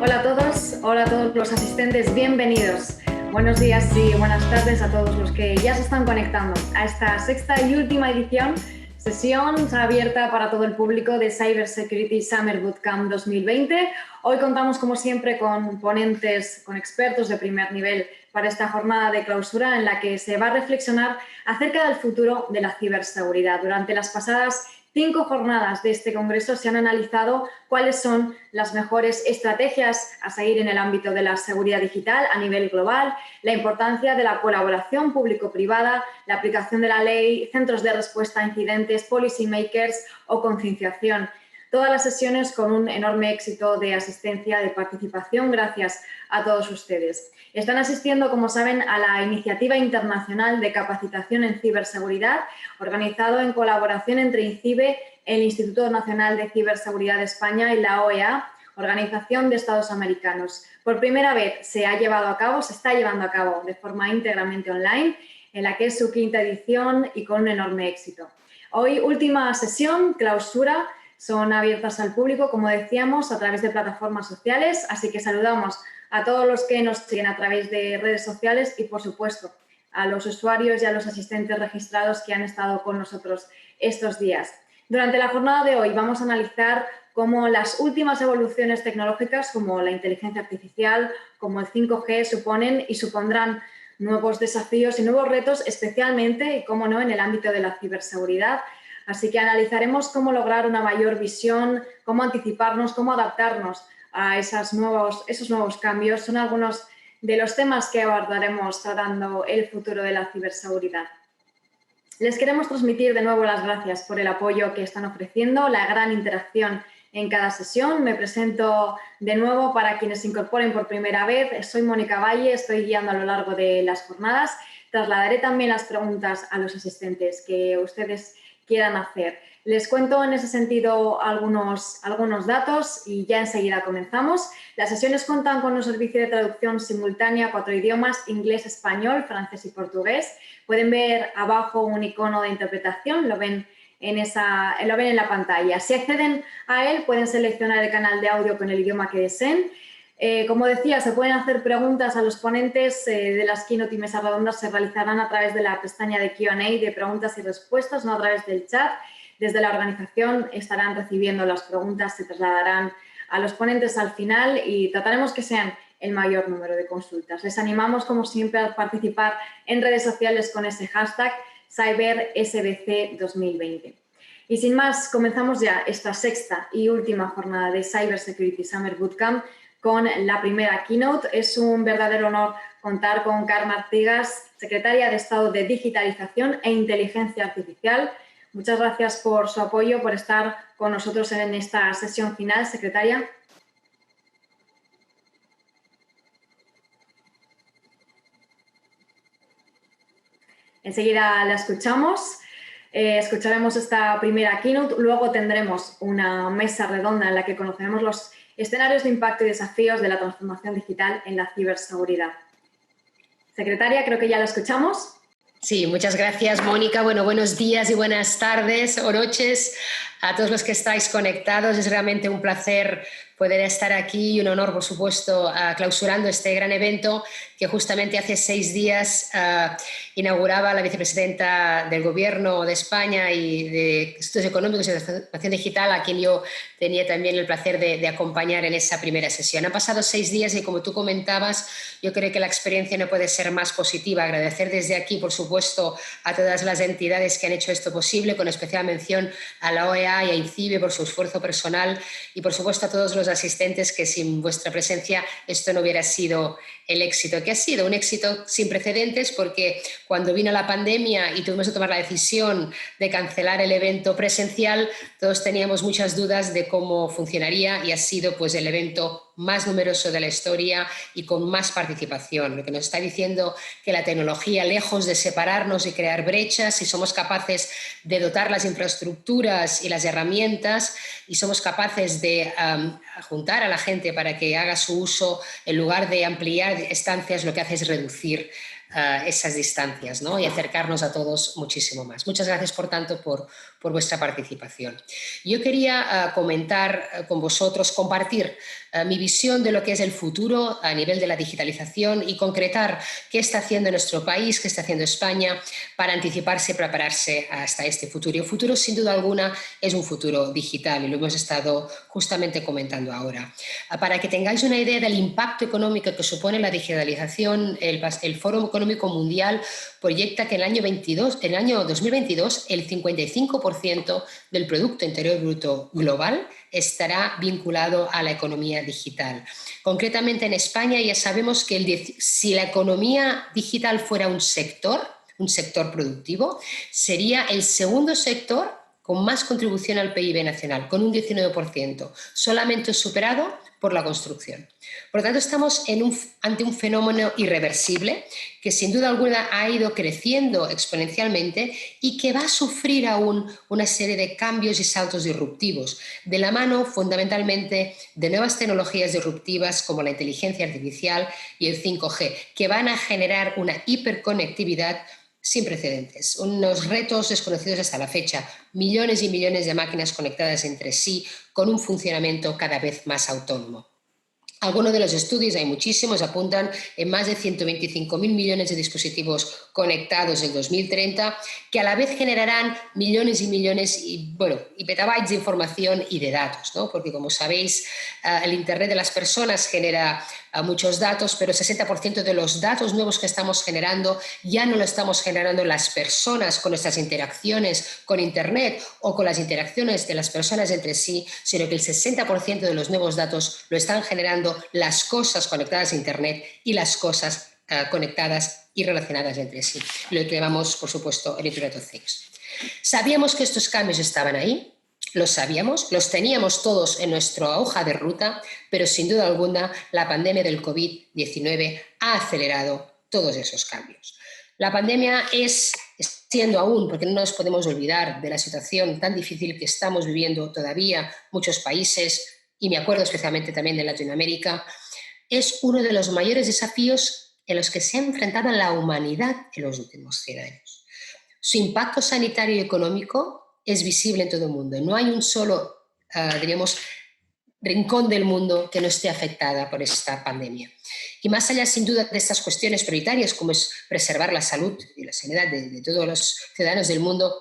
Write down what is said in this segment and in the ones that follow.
Hola a todos los asistentes, bienvenidos. Buenos días y buenas tardes a todos los que ya se están conectando a esta sexta y última edición, sesión abierta para todo el público de CyberSecurity Summer BootCamp 2020. Hoy contamos, como siempre, con ponentes, con expertos de primer nivel para esta jornada de clausura en la que se va a reflexionar acerca del futuro de la ciberseguridad. Durante las pasadas 5 jornadas de este congreso se han analizado cuáles son las mejores estrategias a seguir en el ámbito de la seguridad digital a nivel global, la importancia de la colaboración público-privada, la aplicación de la ley, centros de respuesta a incidentes, policy makers o concienciación. Todas las sesiones con un enorme éxito de asistencia, de participación, gracias a todos ustedes. Están asistiendo, como saben, a la iniciativa internacional de capacitación en ciberseguridad, organizado en colaboración entre INCIBE, el Instituto Nacional de Ciberseguridad de España y la OEA, Organización de Estados Americanos. Por primera vez se está llevando a cabo de forma íntegramente online, en la que es su 5ª edición y con un enorme éxito. Hoy, última sesión, clausura. Son abiertas al público, como decíamos, a través de plataformas sociales, así que saludamos a todos los que nos siguen a través de redes sociales y, por supuesto, a los usuarios y a los asistentes registrados que han estado con nosotros estos días. Durante la jornada de hoy vamos a analizar cómo las últimas evoluciones tecnológicas, como la inteligencia artificial, como el 5G, suponen y supondrán nuevos desafíos y nuevos retos, especialmente, y cómo no, en el ámbito de la ciberseguridad. Así que analizaremos cómo lograr una mayor visión, cómo anticiparnos, cómo adaptarnos a esos nuevos cambios. Son algunos de los temas que abordaremos tratando el futuro de la ciberseguridad. Les queremos transmitir de nuevo las gracias por el apoyo que están ofreciendo, la gran interacción en cada sesión. Me presento de nuevo para quienes se incorporen por primera vez. Soy Mónica Valle, estoy guiando a lo largo de las jornadas. Trasladaré también las preguntas a los asistentes que ustedes quieran hacer. Les cuento en ese sentido algunos datos y ya enseguida comenzamos. Las sesiones cuentan con un servicio de traducción simultánea a 4 idiomas, inglés, español, francés y portugués. Pueden ver abajo un icono de interpretación, lo ven en la pantalla. Si acceden a él, pueden seleccionar el canal de audio con el idioma que deseen. Como decía, se pueden hacer preguntas a los ponentes de las keynote y mesas redondas, se realizarán a través de la pestaña de Q&A de preguntas y respuestas, no a través del chat. Desde la organización estarán recibiendo las preguntas, se trasladarán a los ponentes al final y trataremos que sean el mayor número de consultas. Les animamos, como siempre, a participar en redes sociales con ese hashtag CyberSBC 2020. Y sin más, comenzamos ya esta sexta y última jornada de CyberSecurity Summer BootCamp con la primera keynote. Es un verdadero honor contar con Carme Artigas, Secretaria de Estado de Digitalización e Inteligencia Artificial. Muchas gracias por su apoyo, por estar con nosotros en esta sesión final, Secretaria. Enseguida la escuchamos. Escucharemos esta primera keynote. Luego tendremos una mesa redonda en la que conoceremos los escenarios de impacto y desafíos de la transformación digital en la ciberseguridad. Secretaria, creo que ya la escuchamos. Sí, muchas gracias, Mónica. Bueno, buenos días y buenas tardes o noches a todos los que estáis conectados. Es realmente un placer poder estar aquí y un honor, por supuesto, clausurando este gran evento que justamente hace 6 días inauguraba la vicepresidenta del Gobierno de España y de Estudios Económicos y de Transformación Digital, a quien yo tenía también el placer de acompañar en esa primera sesión. Han pasado 6 días y, como tú comentabas, yo creo que la experiencia no puede ser más positiva. Agradecer desde aquí, por supuesto, a todas las entidades que han hecho esto posible, con especial mención a la OEA y a INCIBE por su esfuerzo personal y, por supuesto, a todos los asistentes que sin vuestra presencia esto no hubiera sido el éxito, que ha sido un éxito sin precedentes, porque cuando vino la pandemia y tuvimos que tomar la decisión de cancelar el evento presencial, todos teníamos muchas dudas de cómo funcionaría y ha sido pues el evento más numeroso de la historia y con más participación, lo que nos está diciendo que la tecnología, lejos de separarnos y crear brechas, si somos capaces de dotar las infraestructuras y las herramientas y somos capaces de juntar a la gente para que haga su uso, en lugar de ampliar estancias, lo que hace es reducir esas distancias, ¿no? Y acercarnos a todos muchísimo más. Muchas gracias, por tanto, por vuestra participación. Yo quería comentar con vosotros, compartir mi visión de lo que es el futuro a nivel de la digitalización y concretar qué está haciendo nuestro país, qué está haciendo España para anticiparse y prepararse hasta este futuro. Y el futuro, sin duda alguna, es un futuro digital y lo hemos estado justamente comentando ahora. Para que tengáis una idea del impacto económico que supone la digitalización, el Foro Económico Mundial proyecta que en el año 2022 el 55% del Producto Interior Bruto global estará vinculado a la economía digital. Concretamente en España ya sabemos que si la economía digital fuera un sector productivo, sería el segundo sector con más contribución al PIB nacional, con un 19%, solamente superado por la construcción. Por lo tanto, estamos ante un fenómeno irreversible que sin duda alguna ha ido creciendo exponencialmente y que va a sufrir aún una serie de cambios y saltos disruptivos, de la mano fundamentalmente de nuevas tecnologías disruptivas como la inteligencia artificial y el 5G, que van a generar una hiperconectividad sin precedentes, unos retos desconocidos hasta la fecha, millones y millones de máquinas conectadas entre sí con un funcionamiento cada vez más autónomo. Algunos de los estudios, hay muchísimos, apuntan en más de 125.000 millones de dispositivos conectados en 2030, que a la vez generarán millones y millones y petabytes de información y de datos, ¿no? Porque, como sabéis, el Internet de las personas genera muchos datos, pero el 60% de los datos nuevos que estamos generando ya no lo estamos generando las personas con nuestras interacciones con Internet o con las interacciones de las personas entre sí, sino que el 60% de los nuevos datos lo están generando las cosas conectadas a Internet y las cosas conectadas y relacionadas entre sí, lo que llamamos, por supuesto, el Internet of Things. Sabíamos que estos cambios estaban ahí, los sabíamos, los teníamos todos en nuestra hoja de ruta, pero sin duda alguna la pandemia del COVID-19 ha acelerado todos esos cambios. La pandemia es siendo aún, porque no nos podemos olvidar de la situación tan difícil que estamos viviendo todavía muchos países, y me acuerdo especialmente también de Latinoamérica, es uno de los mayores desafíos en los que se ha enfrentado la humanidad en los últimos 100 años. Su impacto sanitario y económico es visible en todo el mundo. No hay un solo, rincón del mundo que no esté afectada por esta pandemia. Y más allá, sin duda, de estas cuestiones prioritarias, como es preservar la salud y la sanidad de todos los ciudadanos del mundo,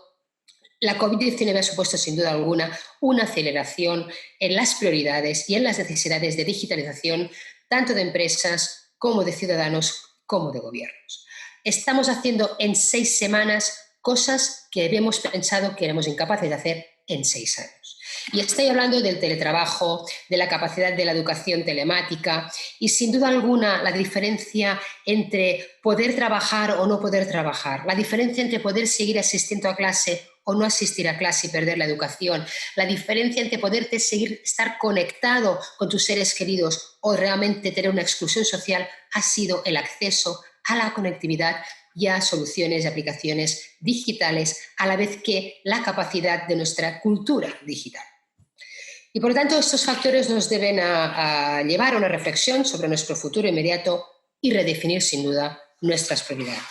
la COVID-19 ha supuesto, sin duda alguna, una aceleración en las prioridades y en las necesidades de digitalización, tanto de empresas como de ciudadanos, como de gobiernos. Estamos haciendo en 6 semanas cosas que habíamos pensado que éramos incapaces de hacer en 6 años. Y estoy hablando del teletrabajo, de la capacidad de la educación telemática y, sin duda alguna, la diferencia entre poder trabajar o no poder trabajar, la diferencia entre poder seguir asistiendo a clase o no asistir a clase y perder la educación, la diferencia entre poderte estar conectado con tus seres queridos o realmente tener una exclusión social ha sido el acceso a la conectividad y a soluciones y aplicaciones digitales, a la vez que la capacidad de nuestra cultura digital. Y por lo tanto, estos factores nos deben llevar a una reflexión sobre nuestro futuro inmediato y redefinir, sin duda, nuestras prioridades.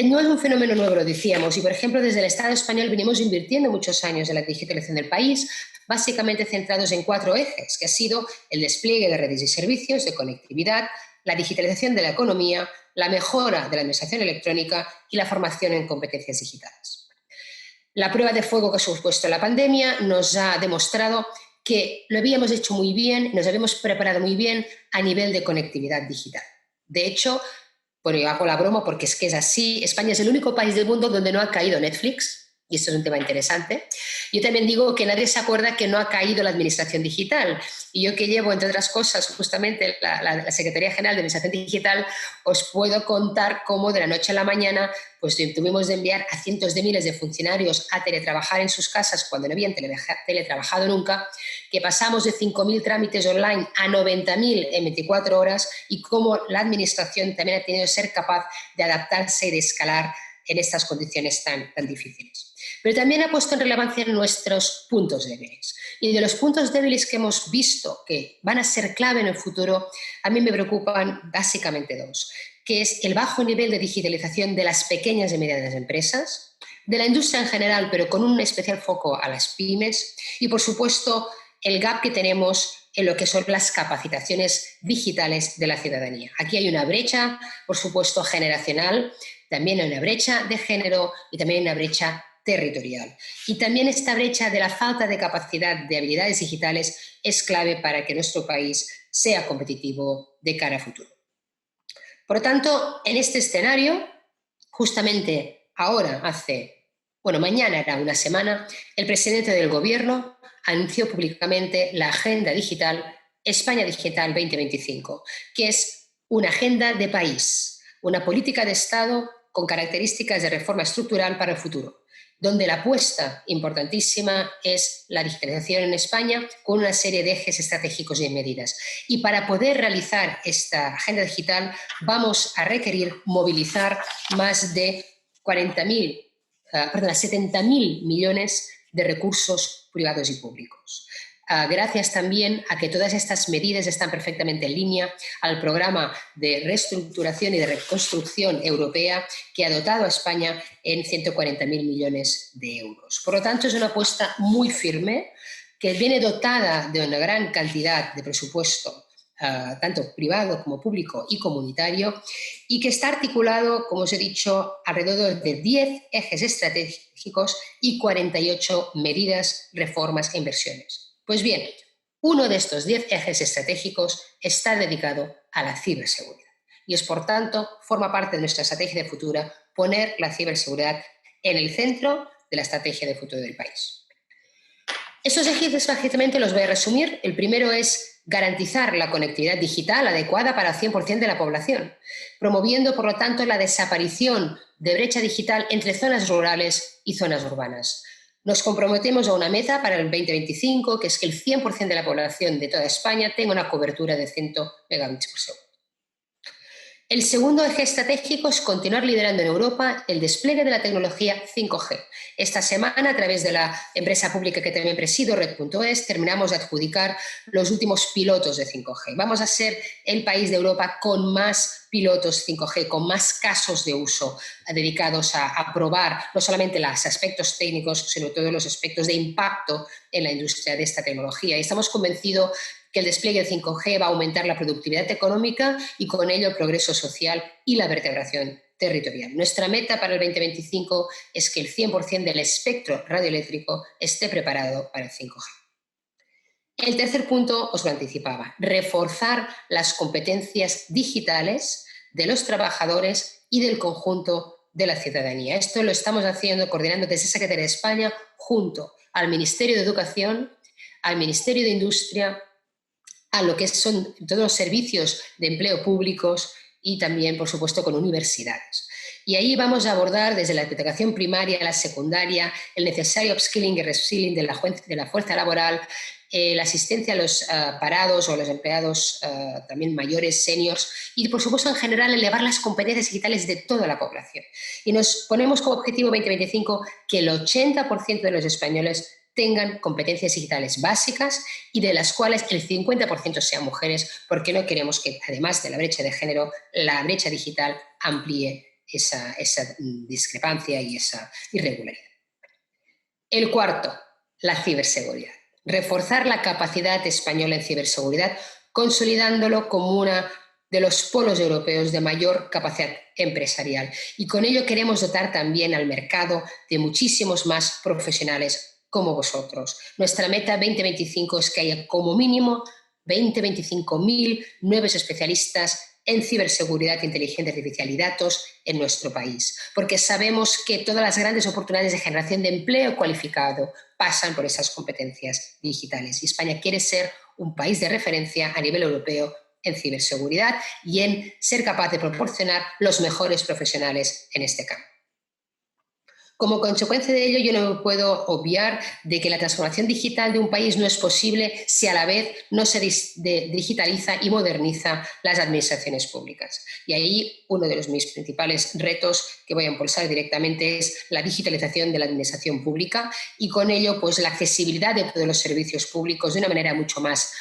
No es un fenómeno nuevo, lo decíamos, y por ejemplo, desde el Estado español venimos invirtiendo muchos años en la digitalización del país, básicamente centrados en 4 ejes, que ha sido el despliegue de redes y servicios, de conectividad, la digitalización de la economía, la mejora de la administración electrónica y la formación en competencias digitales. La prueba de fuego que ha supuesto la pandemia nos ha demostrado que lo habíamos hecho muy bien, nos habíamos preparado muy bien a nivel de conectividad digital. De hecho, bueno, yo hago la broma porque es que es así, España es el único país del mundo donde no ha caído Netflix, y esto es un tema interesante. Yo también digo que nadie se acuerda que no ha caído la administración digital. Y yo, que llevo, entre otras cosas, justamente la Secretaría General de Administración Digital, os puedo contar cómo de la noche a la mañana pues tuvimos de enviar a cientos de miles de funcionarios a teletrabajar en sus casas cuando no habían teletrabajado nunca, que pasamos de 5.000 trámites online a 90.000 en 24 horas y cómo la administración también ha tenido que ser capaz de adaptarse y de escalar en estas condiciones tan difíciles. Pero también ha puesto en relevancia nuestros puntos débiles. Y de los puntos débiles que hemos visto que van a ser clave en el futuro, a mí me preocupan básicamente 2, que es el bajo nivel de digitalización de las pequeñas y medianas empresas, de la industria en general, pero con un especial foco a las pymes, y por supuesto el gap que tenemos en lo que son las capacitaciones digitales de la ciudadanía. Aquí hay una brecha, por supuesto, generacional, también hay una brecha de género y también hay una brecha territorial. Y también esta brecha de la falta de capacidad de habilidades digitales es clave para que nuestro país sea competitivo de cara a futuro. Por lo tanto, en este escenario, justamente ahora, mañana era una semana, el presidente del Gobierno anunció públicamente la Agenda Digital España Digital 2025, que es una agenda de país, una política de Estado con características de reforma estructural para el futuro, donde la apuesta importantísima es la digitalización en España con una serie de ejes estratégicos y medidas. Y para poder realizar esta agenda digital vamos a requerir movilizar más de 70.000 millones de recursos privados y públicos. Gracias también a que todas estas medidas están perfectamente en línea al programa de reestructuración y de reconstrucción europea que ha dotado a España en 140.000 millones de euros. Por lo tanto, es una apuesta muy firme que viene dotada de una gran cantidad de presupuesto, tanto privado como público y comunitario, y que está articulado, como os he dicho, alrededor de 10 ejes estratégicos y 48 medidas, reformas e inversiones. Pues bien, uno de estos 10 ejes estratégicos está dedicado a la ciberseguridad y es, por tanto, forma parte de nuestra estrategia de futuro poner la ciberseguridad en el centro de la estrategia de futuro del país. Estos ejes básicamente los voy a resumir. El primero es garantizar la conectividad digital adecuada para el 100% de la población, promoviendo, por lo tanto, la desaparición de brecha digital entre zonas rurales y zonas urbanas. Nos comprometemos a una meta para el 2025, que es que el 100% de la población de toda España tenga una cobertura de 100 megabits por segundo. El segundo eje estratégico es continuar liderando en Europa el despliegue de la tecnología 5G. Esta semana, a través de la empresa pública que también presido, Red.es, terminamos de adjudicar los últimos pilotos de 5G. Vamos a ser el país de Europa con más pilotos 5G, con más casos de uso dedicados a probar no solamente los aspectos técnicos, sino todo los aspectos de impacto en la industria de esta tecnología. Y estamos convencidos que el despliegue de 5G va a aumentar la productividad económica y con ello el progreso social y la vertebración territorial. Nuestra meta para el 2025 es que el 100% del espectro radioeléctrico esté preparado para el 5G. El tercer punto, os lo anticipaba, reforzar las competencias digitales de los trabajadores y del conjunto de la ciudadanía. Esto lo estamos haciendo, coordinando desde Secretaria de España junto al Ministerio de Educación, al Ministerio de Industria, a lo que son todos los servicios de empleo públicos y también, por supuesto, con universidades. Y ahí vamos a abordar desde la educación primaria a la secundaria el necesario upskilling y reskilling de la fuerza laboral, la asistencia a los parados o a los empleados también mayores, seniors, y por supuesto en general elevar las competencias digitales de toda la población. Y nos ponemos como objetivo 2025 que el 80% de los españoles tengan competencias digitales básicas y de las cuales el 50% sean mujeres, porque no queremos que, además de la brecha de género, la brecha digital amplíe esa discrepancia y esa irregularidad. El cuarto, la ciberseguridad. Reforzar la capacidad española en ciberseguridad, consolidándolo como uno de los polos europeos de mayor capacidad empresarial. Y con ello queremos dotar también al mercado de muchísimos más profesionales como vosotros. Nuestra meta 2025 es que haya como mínimo 25.000 nuevos especialistas en ciberseguridad, inteligencia artificial y datos en nuestro país, porque sabemos que todas las grandes oportunidades de generación de empleo cualificado pasan por esas competencias digitales. Y España quiere ser un país de referencia a nivel europeo en ciberseguridad y en ser capaz de proporcionar los mejores profesionales en este campo. Como consecuencia de ello, yo no me puedo obviar de que la transformación digital de un país no es posible si a la vez no se digitaliza y moderniza las administraciones públicas. Y ahí uno de mis principales retos que voy a impulsar directamente es la digitalización de la administración pública y con ello pues, la accesibilidad de todos los servicios públicos de una manera mucho más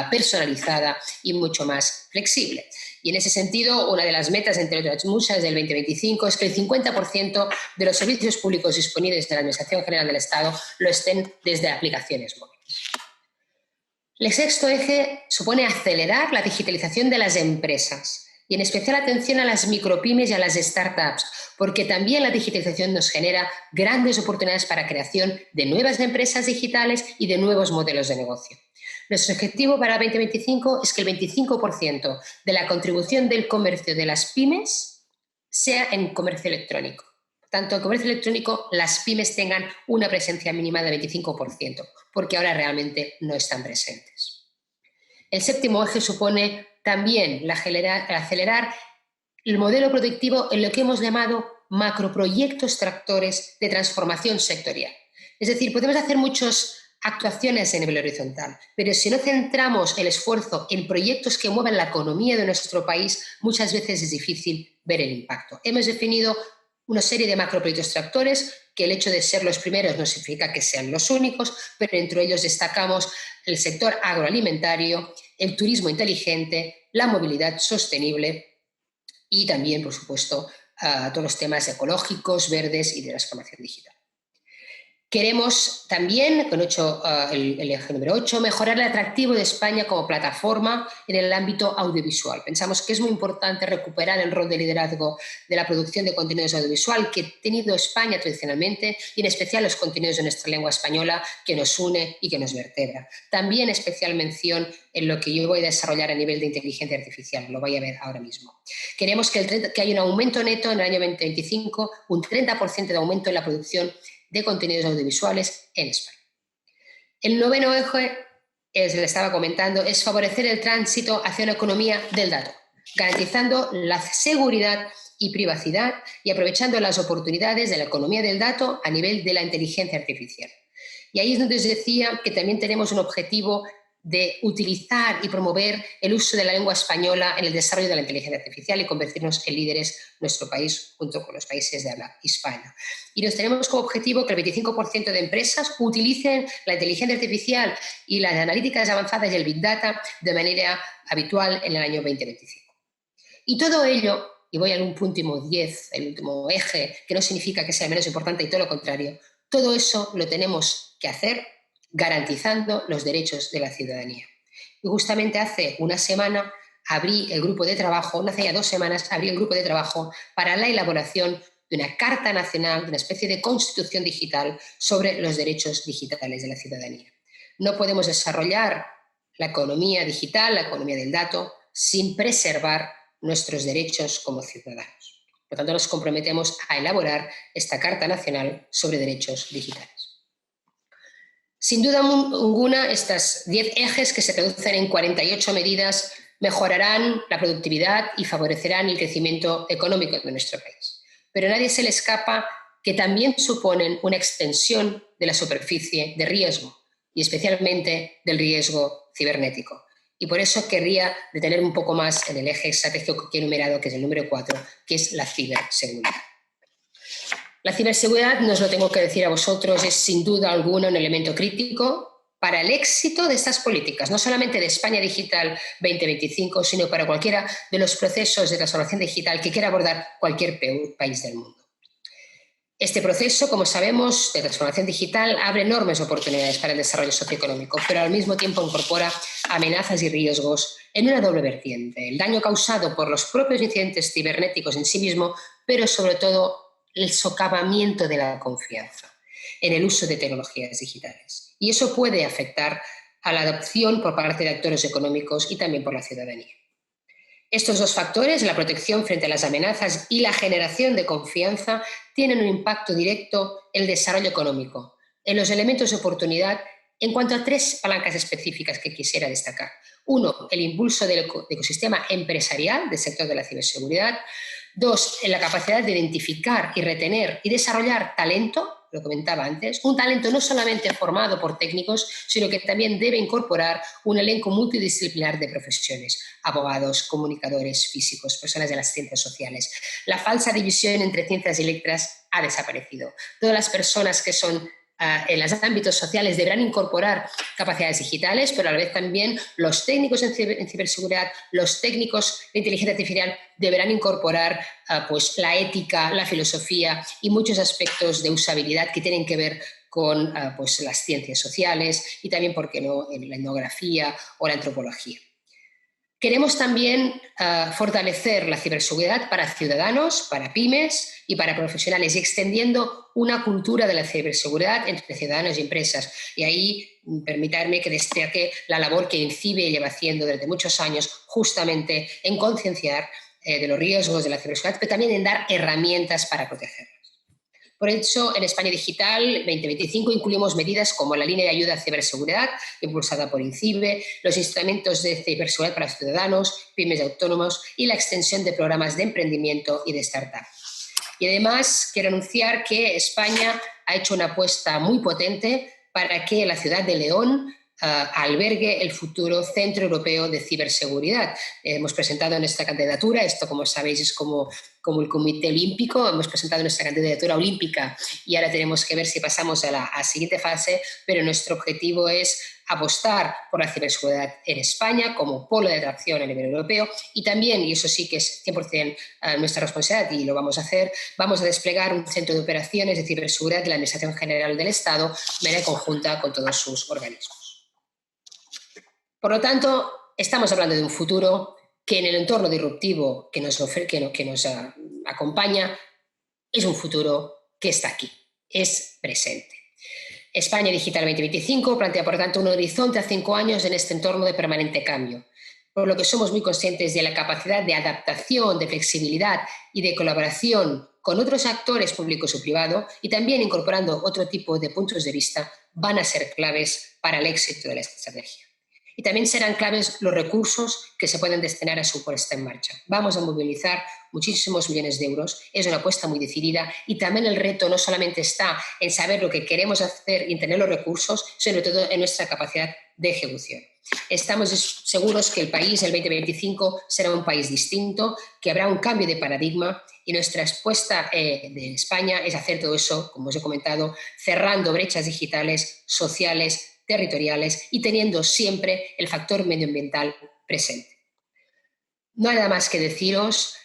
personalizada y mucho más flexible. Y en ese sentido, una de las metas, entre otras muchas, del 2025 es que el 50% de los servicios públicos disponibles de la Administración General del Estado lo estén desde aplicaciones móviles. El sexto eje supone acelerar la digitalización de las empresas y en especial atención a las micropymes y a las startups, porque también la digitalización nos genera grandes oportunidades para creación de nuevas empresas digitales y de nuevos modelos de negocio. Nuestro objetivo para 2025 es que el 25% de la contribución del comercio de las pymes sea en comercio electrónico. Tanto en comercio electrónico, las pymes tengan una presencia mínima del 25%, porque ahora realmente no están presentes. El séptimo eje supone también acelerar el modelo productivo en lo que hemos llamado macroproyectos tractores de transformación sectorial. Es decir, podemos hacer muchas actuaciones a nivel horizontal, pero si no centramos el esfuerzo en proyectos que muevan la economía de nuestro país, muchas veces es difícil ver el impacto. Hemos definido una serie de macroproyectos tractores que el hecho de ser los primeros no significa que sean los únicos, pero entre ellos destacamos el sector agroalimentario, el turismo inteligente, la movilidad sostenible y también, por supuesto, todos los temas ecológicos, verdes y de transformación digital. Queremos también, con el eje número 8, mejorar el atractivo de España como plataforma en el ámbito audiovisual. Pensamos que es muy importante recuperar el rol de liderazgo de la producción de contenidos audiovisual que ha tenido España tradicionalmente y en especial los contenidos de nuestra lengua española que nos une y que nos vertebra. También especial mención en lo que yo voy a desarrollar a nivel de inteligencia artificial, lo voy a ver ahora mismo. Queremos que haya un aumento neto en el año 2025, un 30% de aumento en la producción de contenidos audiovisuales en España. El noveno eje, le estaba comentando, es favorecer el tránsito hacia una economía del dato, garantizando la seguridad y privacidad y aprovechando las oportunidades de la economía del dato a nivel de la inteligencia artificial. Y ahí es donde os decía que también tenemos un objetivo de utilizar y promover el uso de la lengua española en el desarrollo de la inteligencia artificial y convertirnos en líderes nuestro país junto con los países de habla hispana. Y nos tenemos como objetivo que el 25% de empresas utilicen la inteligencia artificial y las analíticas avanzadas y el Big Data de manera habitual en el año 2025. Y todo ello, y voy al último 10, el último eje, que no significa que sea menos importante y todo lo contrario, todo eso lo tenemos que hacer garantizando los derechos de la ciudadanía. Y justamente hace una semana abrí el grupo de trabajo, hace ya 2 semanas abrí el grupo de trabajo para la elaboración de una Carta Nacional, de una especie de constitución digital sobre los derechos digitales de la ciudadanía. No podemos desarrollar la economía digital, la economía del dato, sin preservar nuestros derechos como ciudadanos. Por tanto, nos comprometemos a elaborar esta Carta Nacional sobre derechos digitales. Sin duda alguna, estos 10 ejes que se traducen en 48 medidas mejorarán la productividad y favorecerán el crecimiento económico de nuestro país. Pero a nadie se le escapa que también suponen una extensión de la superficie de riesgo y especialmente del riesgo cibernético. Y por eso querría detener un poco más en el eje estratégico que he enumerado, que es el número 4, que es la ciberseguridad. La ciberseguridad, no os lo tengo que decir a vosotros, es sin duda alguna un elemento crítico para el éxito de estas políticas, no solamente de España Digital 2025, sino para cualquiera de los procesos de transformación digital que quiera abordar cualquier país del mundo. Este proceso, como sabemos, de transformación digital abre enormes oportunidades para el desarrollo socioeconómico, pero al mismo tiempo incorpora amenazas y riesgos en una doble vertiente. El daño causado por los propios incidentes cibernéticos en sí mismo, pero sobre todo el socavamiento de la confianza en el uso de tecnologías digitales. Y eso puede afectar a la adopción por parte de actores económicos y también por la ciudadanía. Estos 2 factores, la protección frente a las amenazas y la generación de confianza, tienen un impacto directo en el desarrollo económico, en los elementos de oportunidad, en cuanto a 3 palancas específicas que quisiera destacar. 1, el impulso del ecosistema empresarial del sector de la ciberseguridad. 2, en la capacidad de identificar y retener y desarrollar talento, lo comentaba antes, un talento no solamente formado por técnicos, sino que también debe incorporar un elenco multidisciplinar de profesiones, abogados, comunicadores, físicos, personas de las ciencias sociales. La falsa división entre ciencias y letras ha desaparecido. Todas las personas que son en los ámbitos sociales deberán incorporar capacidades digitales, pero a la vez también los técnicos en ciberseguridad, los técnicos de inteligencia artificial deberán incorporar pues, la ética, la filosofía y muchos aspectos de usabilidad que tienen que ver con pues las ciencias sociales y también, ¿por qué no?, la etnografía o la antropología. Queremos también fortalecer la ciberseguridad para ciudadanos, para pymes y para profesionales, y extendiendo una cultura de la ciberseguridad entre ciudadanos y empresas. Y ahí, permítanme que destaque la labor que INCIBE lleva haciendo desde muchos años, justamente en concienciar de los riesgos de la ciberseguridad, pero también en dar herramientas para protegerlas. Por eso, en España Digital 2025 incluimos medidas como la línea de ayuda a ciberseguridad, impulsada por INCIBE, los instrumentos de ciberseguridad para ciudadanos, pymes y autónomos y la extensión de programas de emprendimiento y de startup. Y además, quiero anunciar que España ha hecho una apuesta muy potente para que la ciudad de León albergue el futuro Centro Europeo de Ciberseguridad. Hemos presentado nuestra candidatura, esto, como sabéis, es como el Comité Olímpico, hemos presentado nuestra candidatura olímpica y ahora tenemos que ver si pasamos a la siguiente fase, pero nuestro objetivo es apostar por la ciberseguridad en España como polo de atracción a nivel europeo y también, y eso sí que es 100% nuestra responsabilidad y lo vamos a hacer, vamos a desplegar un centro de operaciones de ciberseguridad de la Administración General del Estado de manera conjunta con todos sus organismos. Por lo tanto, estamos hablando de un futuro que en el entorno disruptivo que nos acompaña es un futuro que está aquí, es presente. España Digital 2025 plantea, por tanto, un horizonte a 5 años en este entorno de permanente cambio, por lo que somos muy conscientes de la capacidad de adaptación, de flexibilidad y de colaboración con otros actores públicos y privados, y también incorporando otro tipo de puntos de vista, van a ser claves para el éxito de la estrategia. Y también serán claves los recursos que se pueden destinar a su puesta en marcha. Vamos a movilizar muchísimos millones de euros, es una apuesta muy decidida y también el reto no solamente está en saber lo que queremos hacer y en tener los recursos, sino sobre todo en nuestra capacidad de ejecución. Estamos seguros que el país, el 2025, será un país distinto, que habrá un cambio de paradigma y nuestra apuesta de España es hacer todo eso, como os he comentado, cerrando brechas digitales, sociales, territoriales y teniendo siempre el factor medioambiental presente. No hay nada más que deciros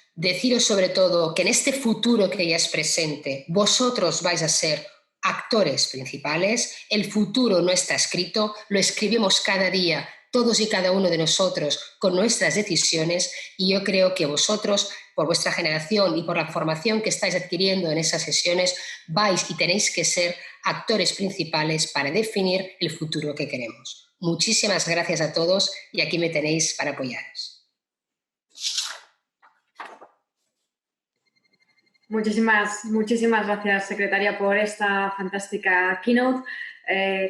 sobre todo que en este futuro que ya es presente, vosotros vais a ser actores principales, el futuro no está escrito, lo escribimos cada día, todos y cada uno de nosotros con nuestras decisiones y yo creo que vosotros, por vuestra generación y por la formación que estáis adquiriendo en esas sesiones, vais y tenéis que ser actores principales para definir el futuro que queremos. Muchísimas gracias a todos y aquí me tenéis para apoyaros. Muchísimas gracias, secretaria, por esta fantástica keynote,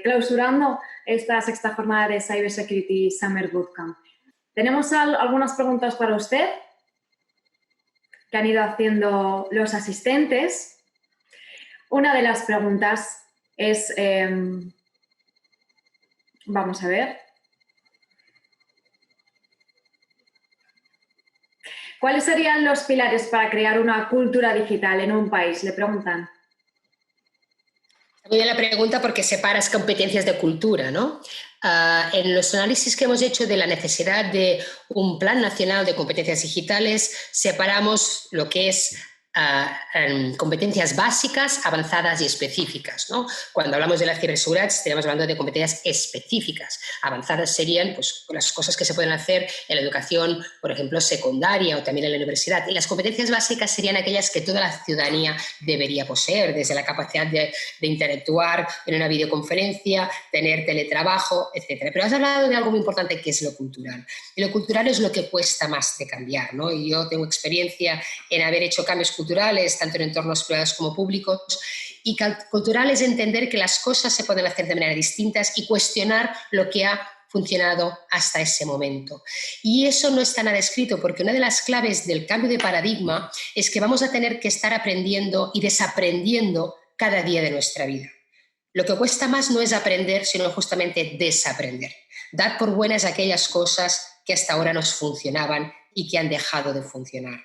clausurando esta sexta jornada de CyberSecurity Summer BootCamp. Tenemos algunas preguntas para usted que han ido haciendo los asistentes. Una de las preguntas es, vamos a ver, ¿cuáles serían los pilares para crear una cultura digital en un país? Le preguntan. Muy bien la pregunta porque separas competencias de cultura, ¿no? En los análisis que hemos hecho de la necesidad de un plan nacional de competencias digitales, separamos lo que es competencias básicas, avanzadas y específicas, ¿no? Cuando hablamos de la ciberseguridad estaríamos hablando de competencias específicas. Avanzadas serían pues, las cosas que se pueden hacer en la educación, por ejemplo, secundaria o también en la universidad. Y las competencias básicas serían aquellas que toda la ciudadanía debería poseer, desde la capacidad de interactuar en una videoconferencia, tener teletrabajo, etc. Pero has hablado de algo muy importante que es lo cultural. Y lo cultural es lo que cuesta más de cambiar, ¿no? Y yo tengo experiencia en haber hecho cambios culturales, tanto en entornos privados como públicos, y cultural es entender que las cosas se pueden hacer de manera distintas y cuestionar lo que ha funcionado hasta ese momento. Y eso no está nada escrito, porque una de las claves del cambio de paradigma es que vamos a tener que estar aprendiendo y desaprendiendo cada día de nuestra vida. Lo que cuesta más no es aprender, sino justamente desaprender. Dar por buenas aquellas cosas que hasta ahora nos funcionaban y que han dejado de funcionar.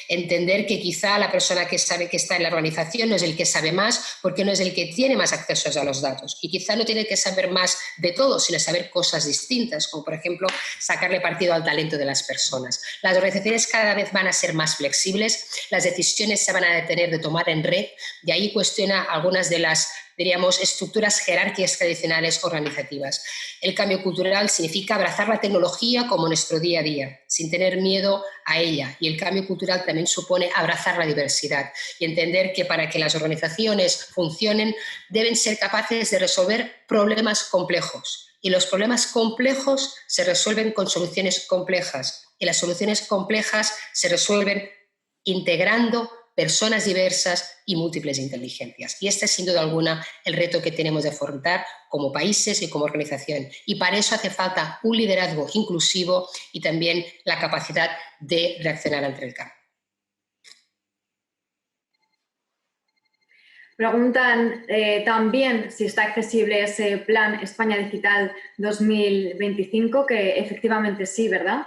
Entender que quizá la persona que sabe que está en la organización no es el que sabe más porque no es el que tiene más accesos a los datos y quizá no tiene que saber más de todo, sino saber cosas distintas, como por ejemplo sacarle partido al talento de las personas. Las organizaciones cada vez van a ser más flexibles, las decisiones se van a detener de tomar en red y ahí cuestiona algunas de las diríamos, estructuras jerárquicas tradicionales organizativas. El cambio cultural significa abrazar la tecnología como nuestro día a día, sin tener miedo a ella. Y el cambio cultural también supone abrazar la diversidad y entender que para que las organizaciones funcionen deben ser capaces de resolver problemas complejos. Y los problemas complejos se resuelven con soluciones complejas. Y las soluciones complejas se resuelven integrando personas diversas y múltiples inteligencias. Y este es, sin duda alguna, el reto que tenemos de afrontar como países y como organización. Y para eso hace falta un liderazgo inclusivo y también la capacidad de reaccionar ante el cambio. Preguntan también si está accesible ese Plan España Digital 2025, que efectivamente sí, ¿verdad?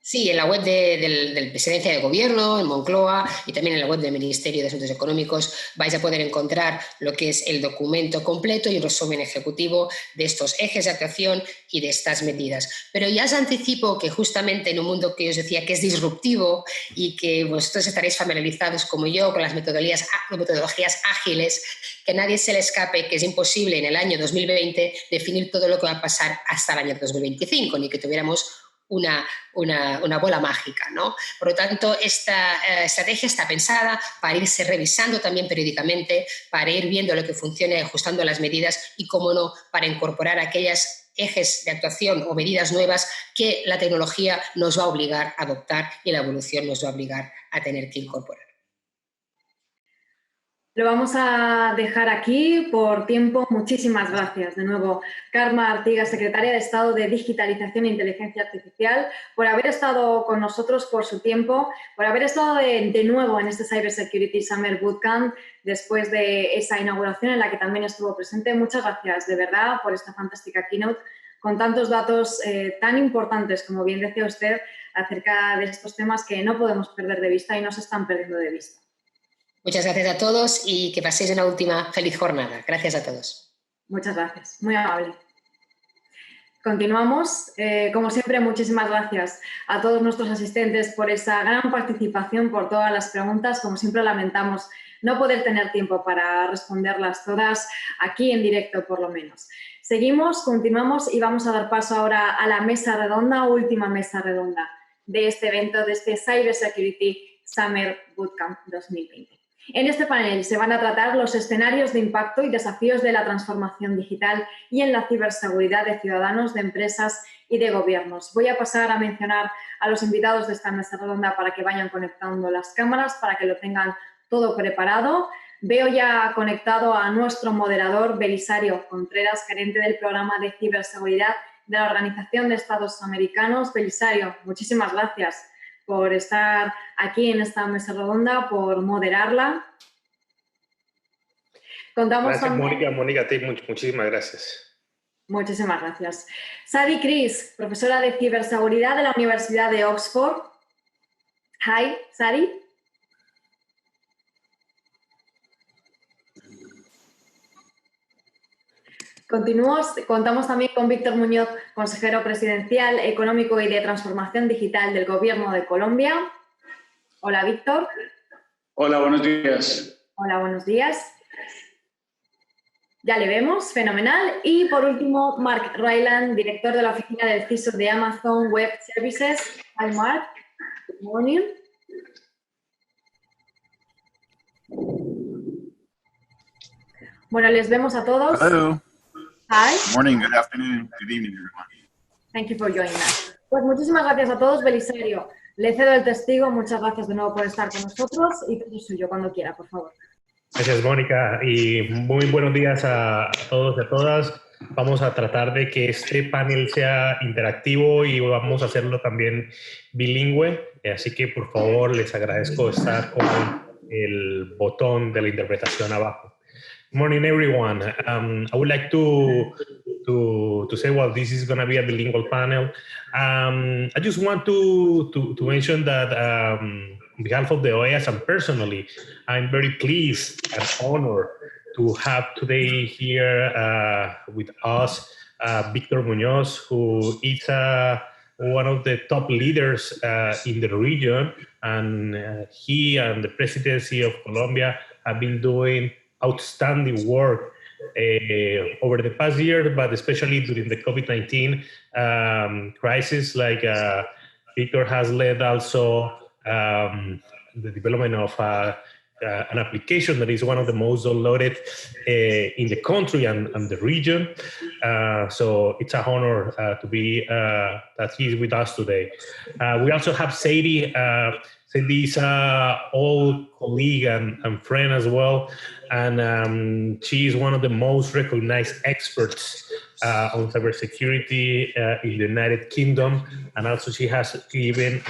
Sí, en la web del Presidencia de Gobierno, en Moncloa, y también en la web del Ministerio de Asuntos Económicos vais a poder encontrar lo que es el documento completo y un resumen ejecutivo de estos ejes de actuación y de estas medidas. Pero ya os anticipo que justamente en un mundo que os decía que es disruptivo y que vosotros estaréis familiarizados como yo con las metodologías ágiles, que a nadie se le escape que es imposible en el año 2020 definir todo lo que va a pasar hasta el año 2025, ni que tuviéramos una bola mágica, ¿no? Por lo tanto, esta estrategia está pensada para irse revisando también periódicamente, para ir viendo lo que funciona y ajustando las medidas y, cómo no, para incorporar aquellos ejes de actuación o medidas nuevas que la tecnología nos va a obligar a adoptar y la evolución nos va a obligar a tener que incorporar. Lo vamos a dejar aquí por tiempo. Muchísimas gracias de nuevo, Carme Artigas, Secretaria de Estado de Digitalización e Inteligencia Artificial, por haber estado con nosotros, por su tiempo, por haber estado de nuevo en este CyberSecurity Summer BootCamp después de esa inauguración en la que también estuvo presente. Muchas gracias, de verdad, por esta fantástica keynote con tantos datos tan importantes, como bien decía usted, acerca de estos temas que no podemos perder de vista y no se están perdiendo de vista. Muchas gracias a todos y que paséis una última feliz jornada. Gracias a todos. Muchas gracias, muy amable. Continuamos. Como siempre, muchísimas gracias a todos nuestros asistentes por esa gran participación, por todas las preguntas. Como siempre, lamentamos no poder tener tiempo para responderlas todas aquí en directo, por lo menos. Seguimos, continuamos y vamos a dar paso ahora a la mesa redonda, última mesa redonda de este evento, de este CyberSecurity Summer BootCamp 2020. En este panel se van a tratar los escenarios de impacto y desafíos de la transformación digital y en la ciberseguridad de ciudadanos, de empresas y de gobiernos. Voy a pasar a mencionar a los invitados de esta mesa redonda para que vayan conectando las cámaras, para que lo tengan todo preparado. Veo ya conectado a nuestro moderador, Belisario Contreras, gerente del Programa de Ciberseguridad de la Organización de Estados Americanos. Belisario, muchísimas gracias por estar aquí en esta mesa redonda, por moderarla. Contamos gracias, también... Mónica, muchísimas gracias. Muchísimas gracias. Sadie Creese, profesora de Ciberseguridad de la Universidad de Oxford. Hi, Sadie. Contamos también con Víctor Muñoz, consejero presidencial, económico y de transformación digital del Gobierno de Colombia. Hola, Víctor. Hola, buenos días. Hola, buenos días. Ya le vemos, fenomenal. Y por último, Mark Ryland, director de la oficina del CISO de Amazon Web Services. Hi, Mark. Good morning. Bueno, les vemos a todos. Hello. Hi. Good morning, good afternoon, good evening, everyone. Thank you for joining us. Pues muchísimas gracias a todos. Belisario, le cedo el testigo. Muchas gracias de nuevo por estar con nosotros y todo suyo cuando quiera, por favor. Gracias, Mónica, y muy buenos días a todos y a todas. Vamos a tratar de que este panel sea interactivo y vamos a hacerlo también bilingüe, así que por favor les agradezco estar con el botón de la interpretación abajo. Good morning, everyone. I would like to say, well, this is going to be a bilingual panel. I just want to mention that on behalf of the OEAS and personally, I'm very pleased and honored to have today here with us Víctor Muñoz, who is one of the top leaders in the region, and he and the Presidency of Colombia have been doing outstanding work over the past year, but especially during the COVID-19 crisis, like Victor has led also the development of an application that is one of the most downloaded in the country and the region. So it's an honor to be that he's with us today. We also have Sadie. Sadie is an old colleague and friend as well. And she is one of the most recognized experts on cybersecurity in the United Kingdom. And also she has given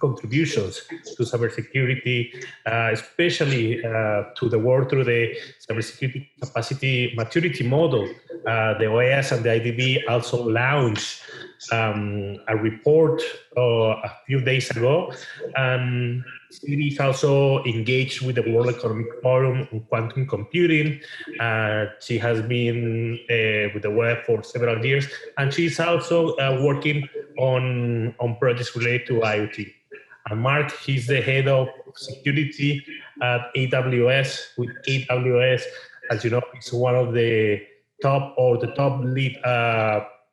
contributions to cybersecurity, especially to the work through the cybersecurity capacity maturity model. The OAS and the IDB also launched a report a few days ago, and it is also engaged with the World Economic Forum on quantum computing. She has been with the web for several years, and she's also working on projects related to IoT. And Mark, he's the head of security at AWS. With AWS, as you know, it's one of the top lead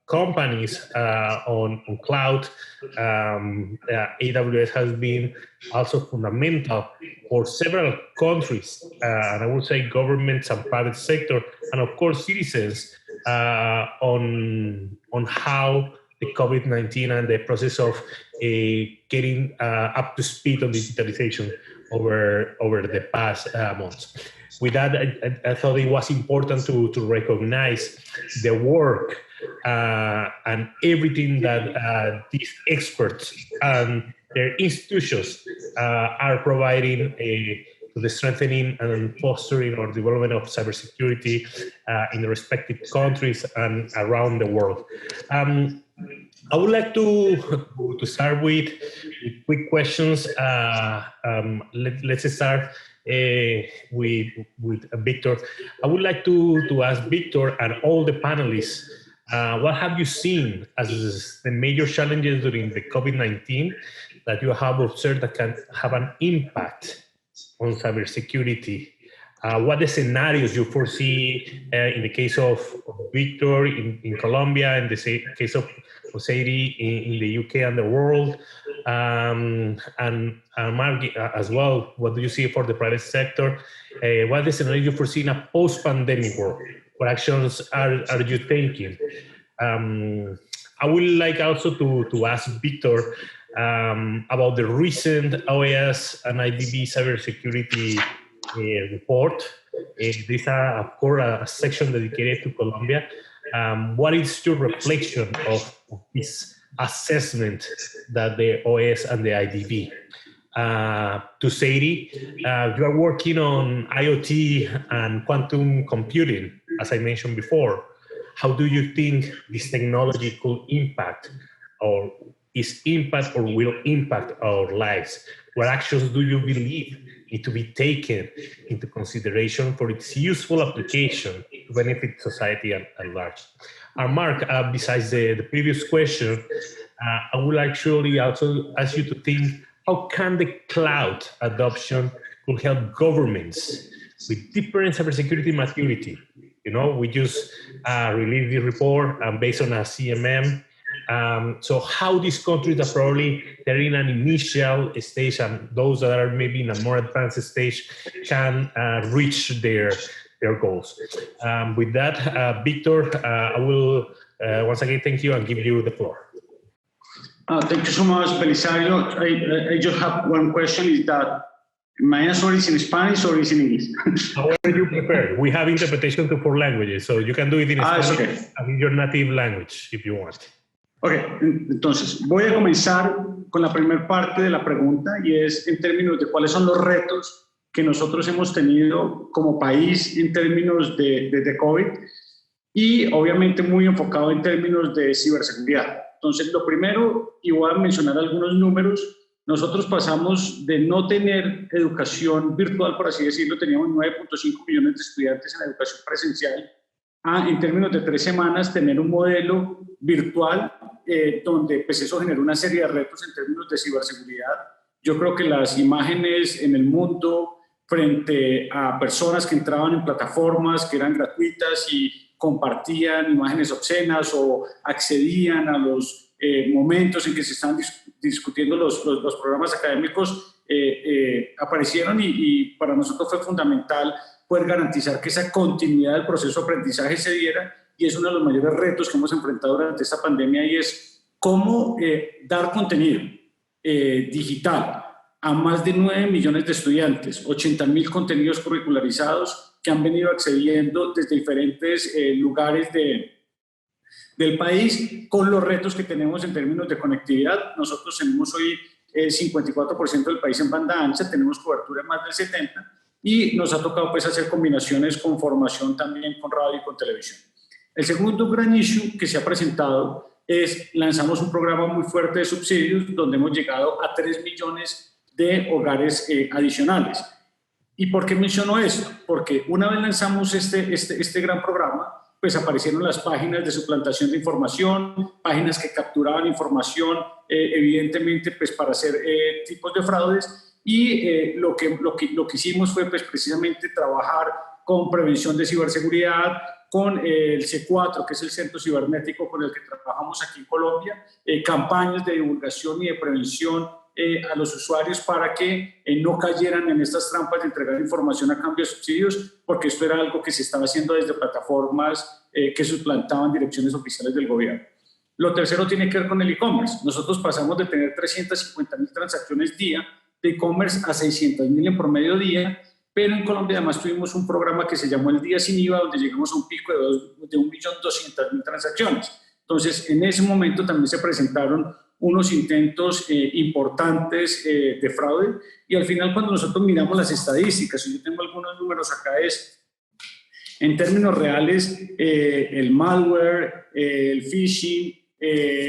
companies on cloud. AWS has been also fundamental for several countries, and I would say governments and private sector, and of course citizens, on how the COVID-19 and the process of getting up to speed on digitalization over the past months. With that, I thought it was important to recognize the work and everything that these experts and their institutions are providing to the strengthening and fostering or development of cybersecurity in the respective countries and around the world. I would like to start with quick questions. Let's start with Victor. I would like to ask Victor and all the panelists, what have you seen as the major challenges during the COVID-19 that you have observed that can have an impact on cybersecurity? What are the scenarios you foresee in the case of Victor in Colombia, in the case of Sadie in the UK and the world, and Mark as well? What do you see for the private sector? What are the scenarios you foresee in a post-pandemic world? What actions are you taking? I would like also to ask Victor about the recent OAS and IDB cybersecurity report. This of course, a section dedicated to Colombia. What is your reflection of this assessment that the OAS and the IDB? To Sadie, you are working on IoT and quantum computing, as I mentioned before. How do you think this technology could impact or will impact our lives? What actions do you believe need to be taken into consideration for its useful application to benefit society at large? And Mark, besides the previous question, I would actually also ask you to think, how can the cloud adoption could help governments with different cybersecurity maturity? You know, we just released the report based on a CMM. So how these countries that probably they're in an initial stage and those that are maybe in a more advanced stage can reach their goals. With that, Victor, I will once again thank you and give you the floor. Thank you so much, Belisario. I just have one question, is that my answer is in Spanish or is in English? However you prefer. We have interpretation to 4 languages, so you can do it in Spanish okay. and in your native language if you want. Ok, entonces voy a comenzar con la primera parte de la pregunta y es en términos de cuáles son los retos que nosotros hemos tenido como país en términos de COVID y obviamente muy enfocado en términos de ciberseguridad. Entonces lo primero, y voy a mencionar algunos números, nosotros pasamos de no tener educación virtual, por así decirlo, teníamos 9.5 millones de estudiantes en la educación presencial, a en términos de 3 semanas tener un modelo virtual donde pues eso generó una serie de retos en términos de ciberseguridad. Yo creo que las imágenes en el mundo frente a personas que entraban en plataformas que eran gratuitas y compartían imágenes obscenas o accedían a los momentos en que se estaban discutiendo los programas académicos, aparecieron y para nosotros fue fundamental poder garantizar que esa continuidad del proceso de aprendizaje se diera, y es uno de los mayores retos que hemos enfrentado durante esta pandemia, y es cómo dar contenido digital a más de 9 millones de estudiantes, 80.000 contenidos curricularizados que han venido accediendo desde diferentes lugares del país, con los retos que tenemos en términos de conectividad. Nosotros tenemos hoy el 54% del país en banda ancha, tenemos cobertura en más del 70%, y nos ha tocado pues hacer combinaciones con formación también con radio y con televisión. El segundo gran issue que se ha presentado es, lanzamos un programa muy fuerte de subsidios donde hemos llegado a 3 millones de hogares adicionales. ¿Y por qué menciono esto? Porque una vez lanzamos este gran programa, pues aparecieron las páginas de suplantación de información, páginas que capturaban información, evidentemente pues para hacer tipos de fraudes, y lo que hicimos fue pues precisamente trabajar con prevención de ciberseguridad, con el C4, que es el centro cibernético con el que trabajamos aquí en Colombia, campañas de divulgación y de prevención a los usuarios para que no cayeran en estas trampas de entregar información a cambio de subsidios, porque esto era algo que se estaba haciendo desde plataformas que suplantaban direcciones oficiales del gobierno. Lo tercero tiene que ver con el e-commerce. Nosotros pasamos de tener 350.000 transacciones día de e-commerce a 600.000 en promedio día, pero en Colombia además tuvimos un programa que se llamó el Día Sin IVA, donde llegamos a un pico de 1.200.000 transacciones. Entonces, en ese momento también se presentaron unos intentos importantes de fraude, y al final cuando nosotros miramos las estadísticas, y yo tengo algunos números acá, es en términos reales el malware, el phishing,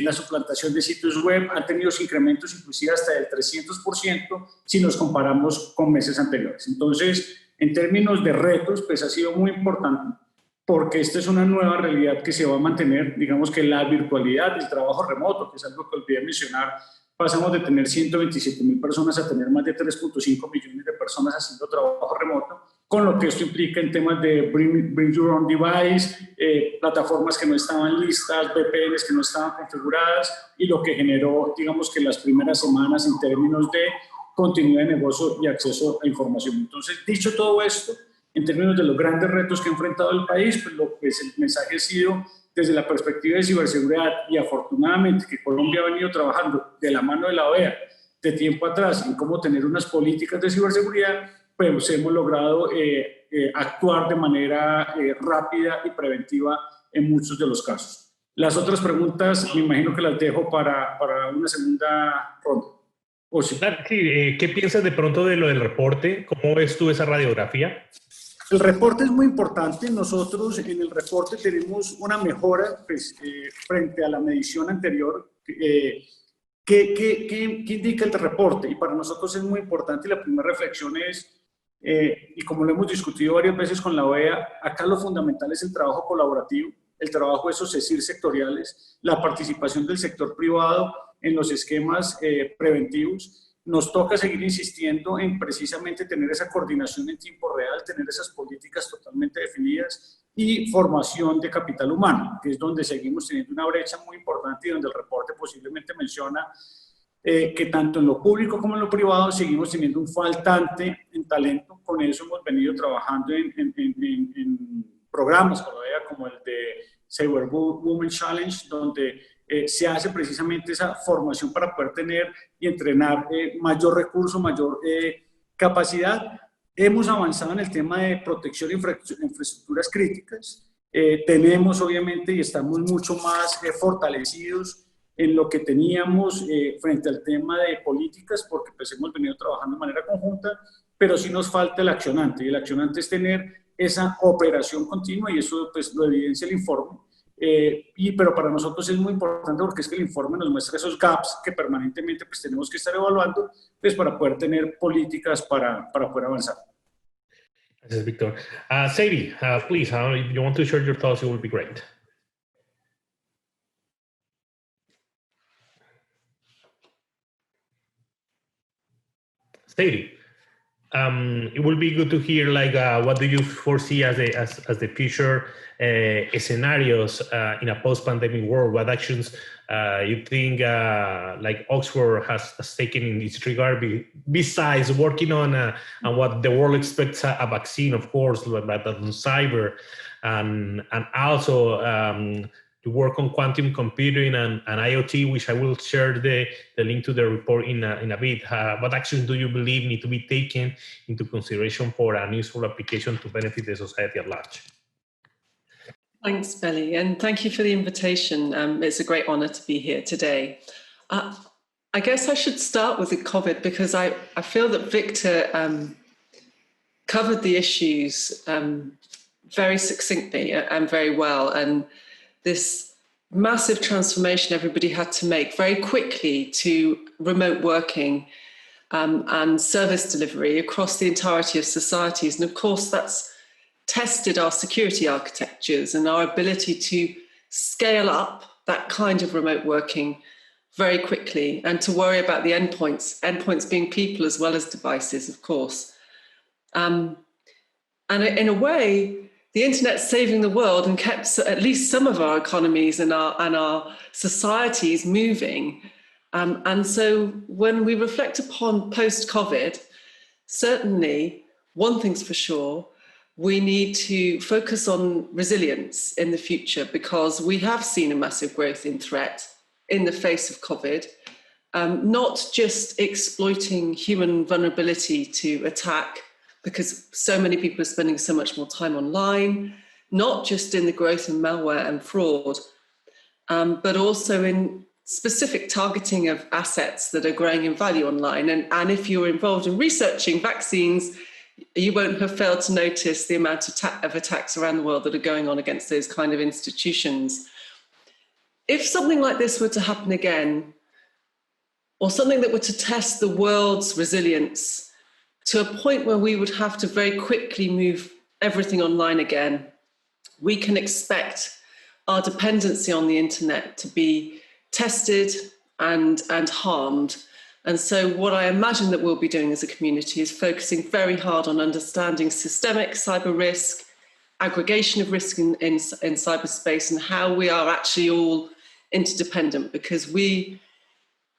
la suplantación de sitios web han tenido incrementos inclusive hasta del 300% si nos comparamos con meses anteriores. Entonces, en términos de retos, pues ha sido muy importante, porque esta es una nueva realidad que se va a mantener. Digamos que la virtualidad, el trabajo remoto, que es algo que olvidé mencionar, pasamos de tener 127.000 personas a tener más de 3.5 millones de personas haciendo trabajo remoto, con lo que esto implica en temas de bring your own device, plataformas que no estaban listas, VPNs que no estaban configuradas, y lo que generó, digamos que las primeras semanas en términos de continuidad de negocio y acceso a información. Entonces, dicho todo esto, en términos de los grandes retos que ha enfrentado el país, pues el mensaje ha sido desde la perspectiva de ciberseguridad, y afortunadamente que Colombia ha venido trabajando de la mano de la OEA de tiempo atrás en cómo tener unas políticas de ciberseguridad, pues hemos logrado actuar de manera rápida y preventiva en muchos de los casos. Las otras preguntas me imagino que las dejo para una segunda ronda. ¿O sí? Sí, ¿qué piensas de pronto de lo del reporte? ¿Cómo ves tú esa radiografía? El reporte es muy importante. Nosotros en el reporte tenemos una mejora pues, frente a la medición anterior. ¿Qué indica el reporte? Y para nosotros es muy importante, y la primera reflexión es, y como lo hemos discutido varias veces con la OEA, acá lo fundamental es el trabajo colaborativo, el trabajo de esos CECIR sectoriales, la participación del sector privado en los esquemas preventivos. Nos toca seguir insistiendo en precisamente tener esa coordinación en tiempo real, tener esas políticas totalmente definidas, y formación de capital humano, que es donde seguimos teniendo una brecha muy importante, y donde el reporte posiblemente menciona que tanto en lo público como en lo privado seguimos teniendo un faltante en talento. Con eso hemos venido trabajando en programas como el de Cyber Women Challenge, donde se hace precisamente esa formación para poder tener y entrenar mayor recurso, mayor capacidad. Hemos avanzado en el tema de protección de infraestructuras críticas. Tenemos obviamente y estamos mucho más fortalecidos en lo que teníamos frente al tema de políticas, porque pues hemos venido trabajando de manera conjunta, pero sí nos falta el accionante, y el accionante es tener esa operación continua, y eso pues lo evidencia el informe. Pero para nosotros es muy importante, porque es que el informe nos muestra esos gaps que permanentemente pues tenemos que estar evaluando, pues para poder tener políticas para poder avanzar. Gracias, Víctor. Sadie, please, if you want to share your thoughts, it would be great. Sadie. It will be good to hear, like, what do you foresee as the future scenarios in a post-pandemic world? What actions you think, like Oxford has taken in this regard, besides working on what the world expects, a vaccine, of course, but on cyber, and also to work on quantum computing and IoT, which I will share the link to the report in a bit. What actions do you believe need to be taken into consideration for an useful application to benefit the society at large? Thanks, Belly, and thank you for the invitation. It's a great honor to be here today. I guess I should start with the COVID because I feel that Victor covered the issues very succinctly and very well. And this massive transformation everybody had to make very quickly to remote working and service delivery across the entirety of societies. And of course, that's tested our security architectures and our ability to scale up that kind of remote working very quickly and to worry about the endpoints being people as well as devices, of course. And in a way, the internet's saving the world and kept at least some of our economies and our societies moving. And so when we reflect upon post-COVID, certainly one thing's for sure, we need to focus on resilience in the future because we have seen a massive growth in threat in the face of COVID, not just exploiting human vulnerability to attack because so many people are spending so much more time online, not just in the growth in malware and fraud, but also in specific targeting of assets that are growing in value online. And if you're involved in researching vaccines, you won't have failed to notice the amount of attacks around the world that are going on against those kind of institutions. If something like this were to happen again, or something that were to test the world's resilience to a point where we would have to very quickly move everything online again, we can expect our dependency on the internet to be tested and harmed. And so what I imagine that we'll be doing as a community is focusing very hard on understanding systemic cyber risk, aggregation of risk in cyberspace, and how we are actually all interdependent, because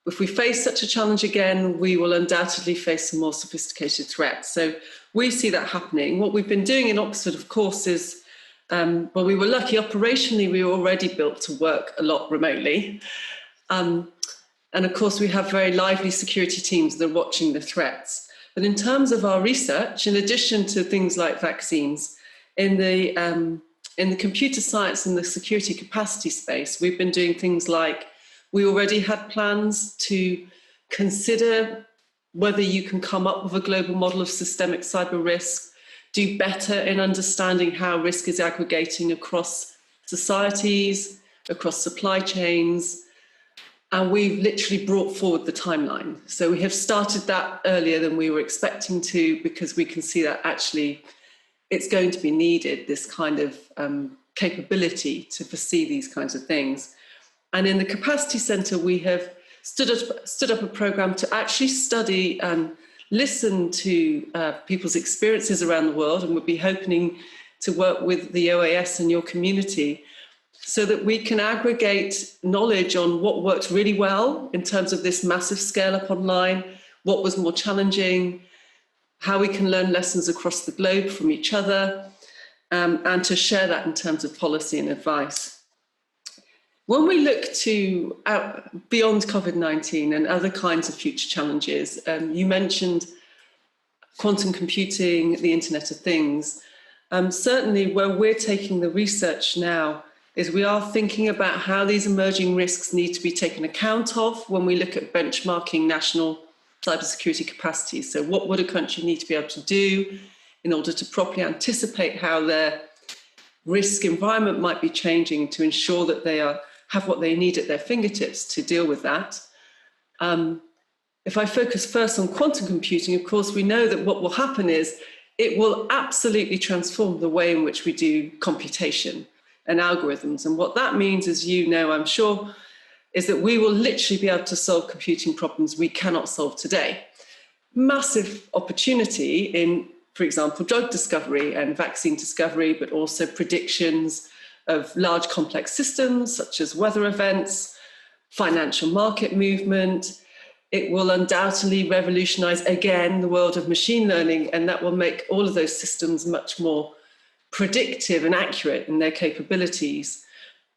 if we face such a challenge again, we will undoubtedly face some more sophisticated threats. So we see that happening. What we've been doing in Oxford, of course, is, well, we were lucky operationally, we were already built to work a lot remotely. And of course, we have very lively security teams that are watching the threats. But in terms of our research, in addition to things like vaccines, in the computer science and the security capacity space, we've been doing things like, we already had plans to consider whether you can come up with a global model of systemic cyber risk, do better in understanding how risk is aggregating across societies, across supply chains. And we've literally brought forward the timeline. So we have started that earlier than we were expecting to, because we can see that actually it's going to be needed, this kind of capability to foresee these kinds of things. And in the Capacity Centre, we have stood up a program to actually study and listen to people's experiences around the world, and we'll be hoping to work with the OAS and your community so that we can aggregate knowledge on what worked really well in terms of this massive scale up online, what was more challenging, how we can learn lessons across the globe from each other, and to share that in terms of policy and advice. When we look to beyond COVID-19 and other kinds of future challenges, you mentioned quantum computing, the Internet of Things. Certainly where we're taking the research now is we are thinking about how these emerging risks need to be taken account of when we look at benchmarking national cybersecurity capacity. So what would a country need to be able to do in order to properly anticipate how their risk environment might be changing to ensure that they have what they need at their fingertips to deal with that. If I focus first on quantum computing, of course, we know that what will happen is it will absolutely transform the way in which we do computation and algorithms. And what that means, as you know, I'm sure, is that we will literally be able to solve computing problems we cannot solve today. massive opportunity in, for example, drug discovery and vaccine discovery, but also predictions of large complex systems such as weather events, financial market movement. It will undoubtedly revolutionize again the world of machine learning, and that will make all of those systems much more predictive and accurate in their capabilities.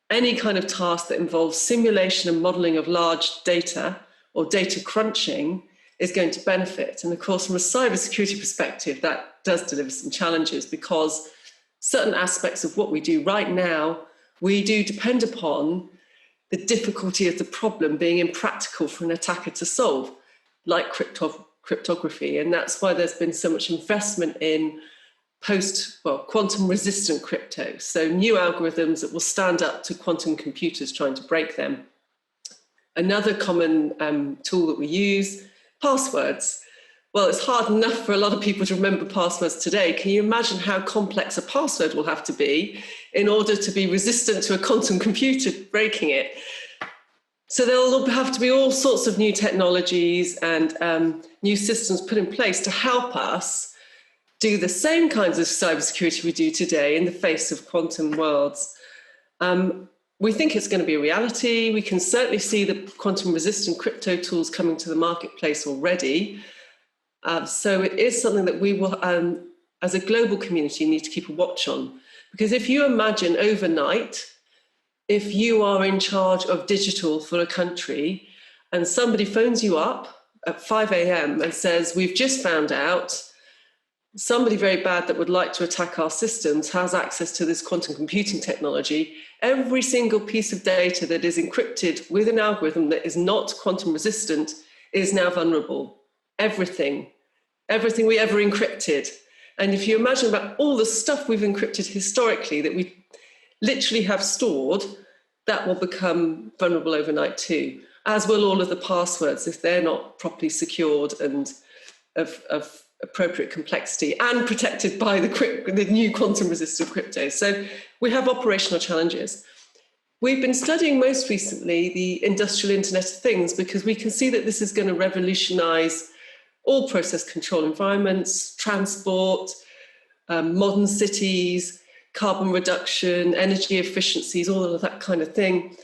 Any kind of task that involves simulation and modeling of large data or data crunching is going to benefit. And of course, from a cybersecurity perspective, that does deliver some challenges, because certain aspects of what we do right now, we do depend upon the difficulty of the problem being impractical for an attacker to solve, like cryptography. And that's why there's been so much investment in quantum resistant crypto. So new algorithms that will stand up to quantum computers trying to break them. Another common tool that we use, passwords. Well, it's hard enough for a lot of people to remember passwords today. Can you imagine how complex a password will have to be in order to be resistant to a quantum computer breaking it? So there'll have to be all sorts of new technologies and new systems put in place to help us do the same kinds of cybersecurity we do today in the face of quantum worlds. We think it's going to be a reality. We can certainly see the quantum resistant crypto tools coming to the marketplace already. So it is something that we will, as a global community, need to keep a watch on. Because if you imagine overnight, if you are in charge of digital for a country and somebody phones you up at 5 a.m. and says, we've just found out somebody very bad that would like to attack our systems has access to this quantum computing technology, every single piece of data that is encrypted with an algorithm that is not quantum resistant is now vulnerable. Everything we ever encrypted. And if you imagine about all the stuff we've encrypted historically that we literally have stored, that will become vulnerable overnight too, as will all of the passwords if they're not properly secured and of appropriate complexity and protected by the new quantum resistant crypto. So we have operational challenges. We've been studying most recently the industrial Internet of Things because we can see that this is going to revolutionize all process control environments, transport, modern cities, carbon reduction, energy efficiencies, all of that kind of thing.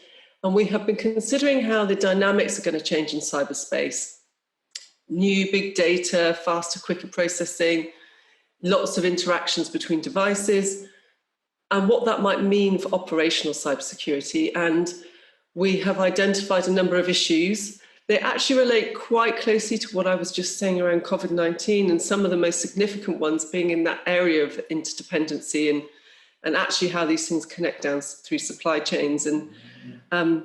And we have been considering how the dynamics are going to change in cyberspace. New big data, faster, quicker processing, lots of interactions between devices, and what that might mean for operational cybersecurity. And we have identified a number of issues. They actually relate quite closely to what I was just saying around COVID-19, and some of the most significant ones being in that area of interdependency and actually how these things connect down through supply chains. And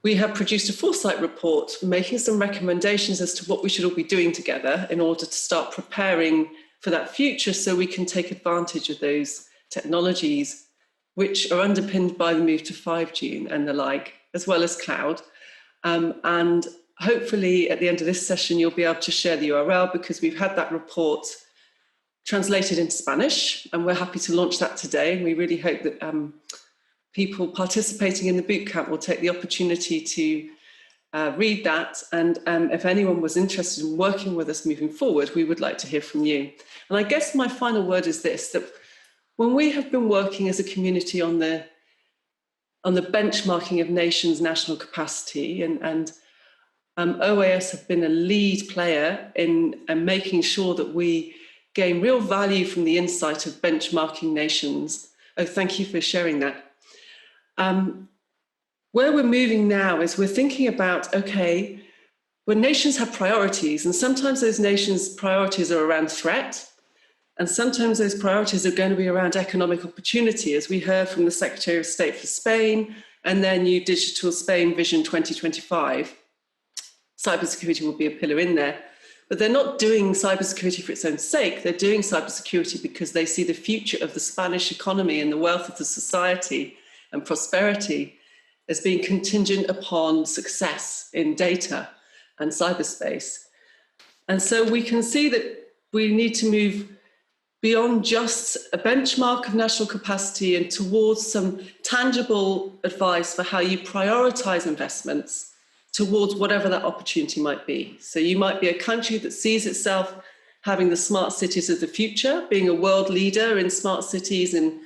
we have produced a foresight report making some recommendations as to what we should all be doing together in order to start preparing for that future so we can take advantage of those technologies which are underpinned by the move to 5G and the like, as well as cloud. And hopefully at the end of this session, you'll be able to share the URL because we've had that report translated into Spanish and we're happy to launch that today. And we really hope that people participating in the bootcamp will take the opportunity to read that. And if anyone was interested in working with us moving forward, we would like to hear from you. And I guess my final word is this, that when we have been working as a community on the benchmarking of nations' national capacity, and OAS have been a lead player in making sure that we gain real value from the insight of benchmarking nations. Oh, thank you for sharing that. Where we're moving now is we're thinking about, okay, when nations have priorities, and sometimes those nations' priorities are around threat, and sometimes those priorities are going to be around economic opportunity, as we heard from the Secretary of State for Spain and their new Digital Spain Vision 2025. Cybersecurity will be a pillar in there. But they're not doing cybersecurity for its own sake. They're doing cybersecurity because they see the future of the Spanish economy and the wealth of the society and prosperity as being contingent upon success in data and cyberspace. And so we can see that we need to move beyond just a benchmark of national capacity and towards some tangible advice for how you prioritize investments towards whatever that opportunity might be. So you might be a country that sees itself having the smart cities of the future, being a world leader in smart cities and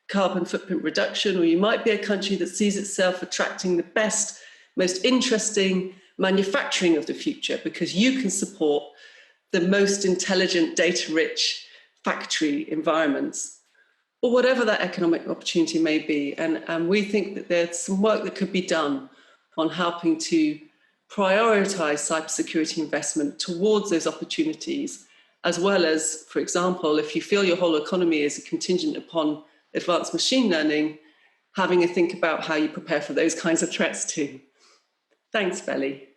carbon footprint reduction, or you might be a country that sees itself attracting the best, most interesting manufacturing of the future because you can support the most intelligent, data-rich factory environments, or whatever that economic opportunity may be. And we think that there's some work that could be done on helping to prioritize cybersecurity investment towards those opportunities, as well as, for example, if you feel your whole economy is contingent upon advanced machine learning, having a think about how you prepare for those kinds of threats too. Thanks, Belly.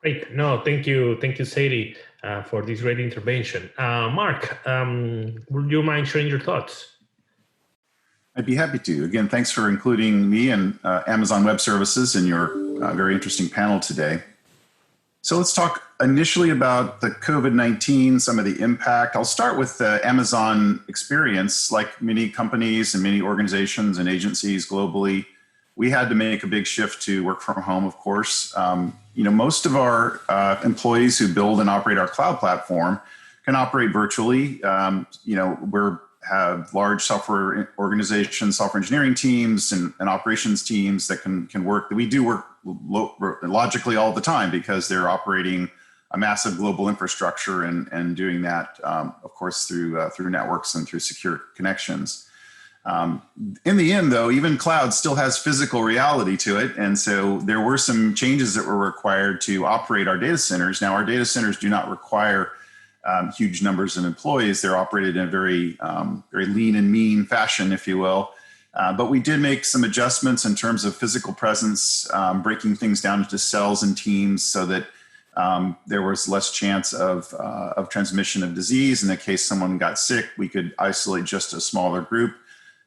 Great. No, thank you, Sadie, for this great intervention. Mark, would you mind sharing your thoughts? I'd be happy to. Again, thanks for including me and Amazon Web Services in your very interesting panel today. So let's talk initially about the COVID-19, some of the impact. I'll start with the Amazon experience. Like many companies and many organizations and agencies globally, we had to make a big shift to work from home, of course. Most of our employees who build and operate our cloud platform can operate virtually. We're have large software organizations, software engineering teams and operations teams that can work. We do work logically all the time because they're operating a massive global infrastructure and doing that, of course, through networks and through secure connections. In the end, though, even cloud still has physical reality to it. And so there were some changes that were required to operate our data centers. Now, our data centers do not require huge numbers of employees. They're operated in a very lean and mean fashion, if you will. But we did make some adjustments in terms of physical presence, breaking things down into cells and teams so that there was less chance of transmission of disease. In the case someone got sick, we could isolate just a smaller group.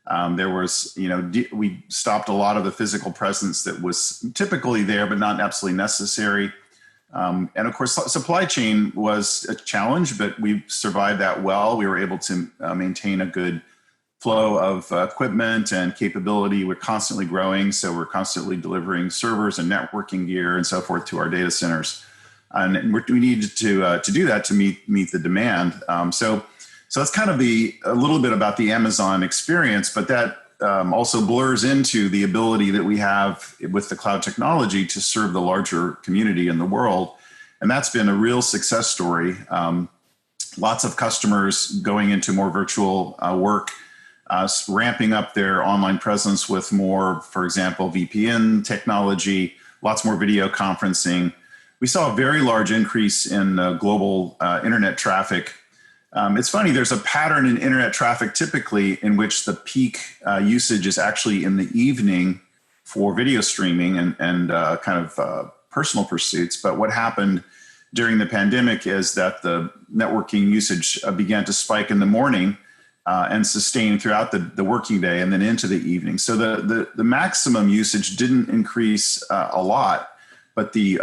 We stopped a lot of the physical presence that was typically there, but not absolutely necessary. And of course, supply chain was a challenge, but we survived that well. We were able to maintain a good flow of equipment and capability. We're constantly growing, so we're constantly delivering servers and networking gear and so forth to our data centers. And we needed to do that to meet the demand. So that's kind of a little bit about the Amazon experience, but that also blurs into the ability that we have with the cloud technology to serve the larger community in the world. And that's been a real success story. Lots of customers going into more virtual work, ramping up their online presence with more, for example, VPN technology, lots more video conferencing. We saw a very large increase in global internet traffic. It's funny, there's a pattern in internet traffic typically in which the peak usage is actually in the evening for video streaming and personal pursuits. But what happened during the pandemic is that the networking usage began to spike in the morning and sustain throughout the working day and then into the evening. So the maximum usage didn't increase a lot. But the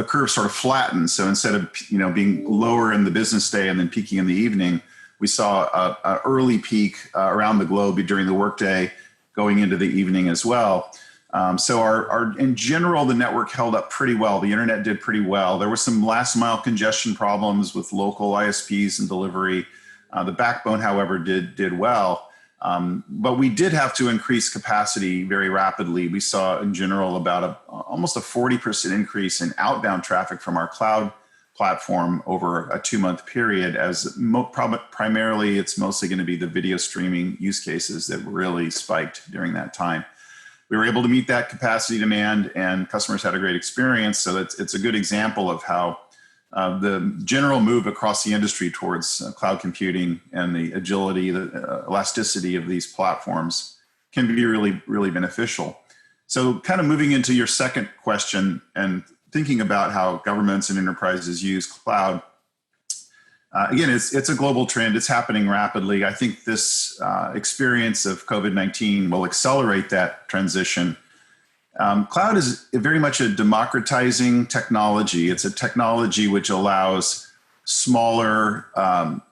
curve sort of flattened. So instead of being lower in the business day and then peaking in the evening, we saw an early peak around the globe during the workday, going into the evening as well. So in general, the network held up pretty well. The internet did pretty well. There were some last mile congestion problems with local ISPs and delivery. The backbone, however, did well. But we did have to increase capacity very rapidly. We saw in general about almost a 40% increase in outbound traffic from our cloud platform over a 2-month period, as primarily it's mostly going to be the video streaming use cases that really spiked during that time. We were able to meet that capacity demand and customers had a great experience. So it's a good example of how the general move across the industry towards cloud computing and the agility, the elasticity of these platforms can be really, really beneficial. So kind of moving into your second question and thinking about how governments and enterprises use cloud. Again, it's a global trend. It's happening rapidly. I think this experience of COVID-19 will accelerate that transition. Cloud is very much a democratizing technology. It's a technology which allows smaller,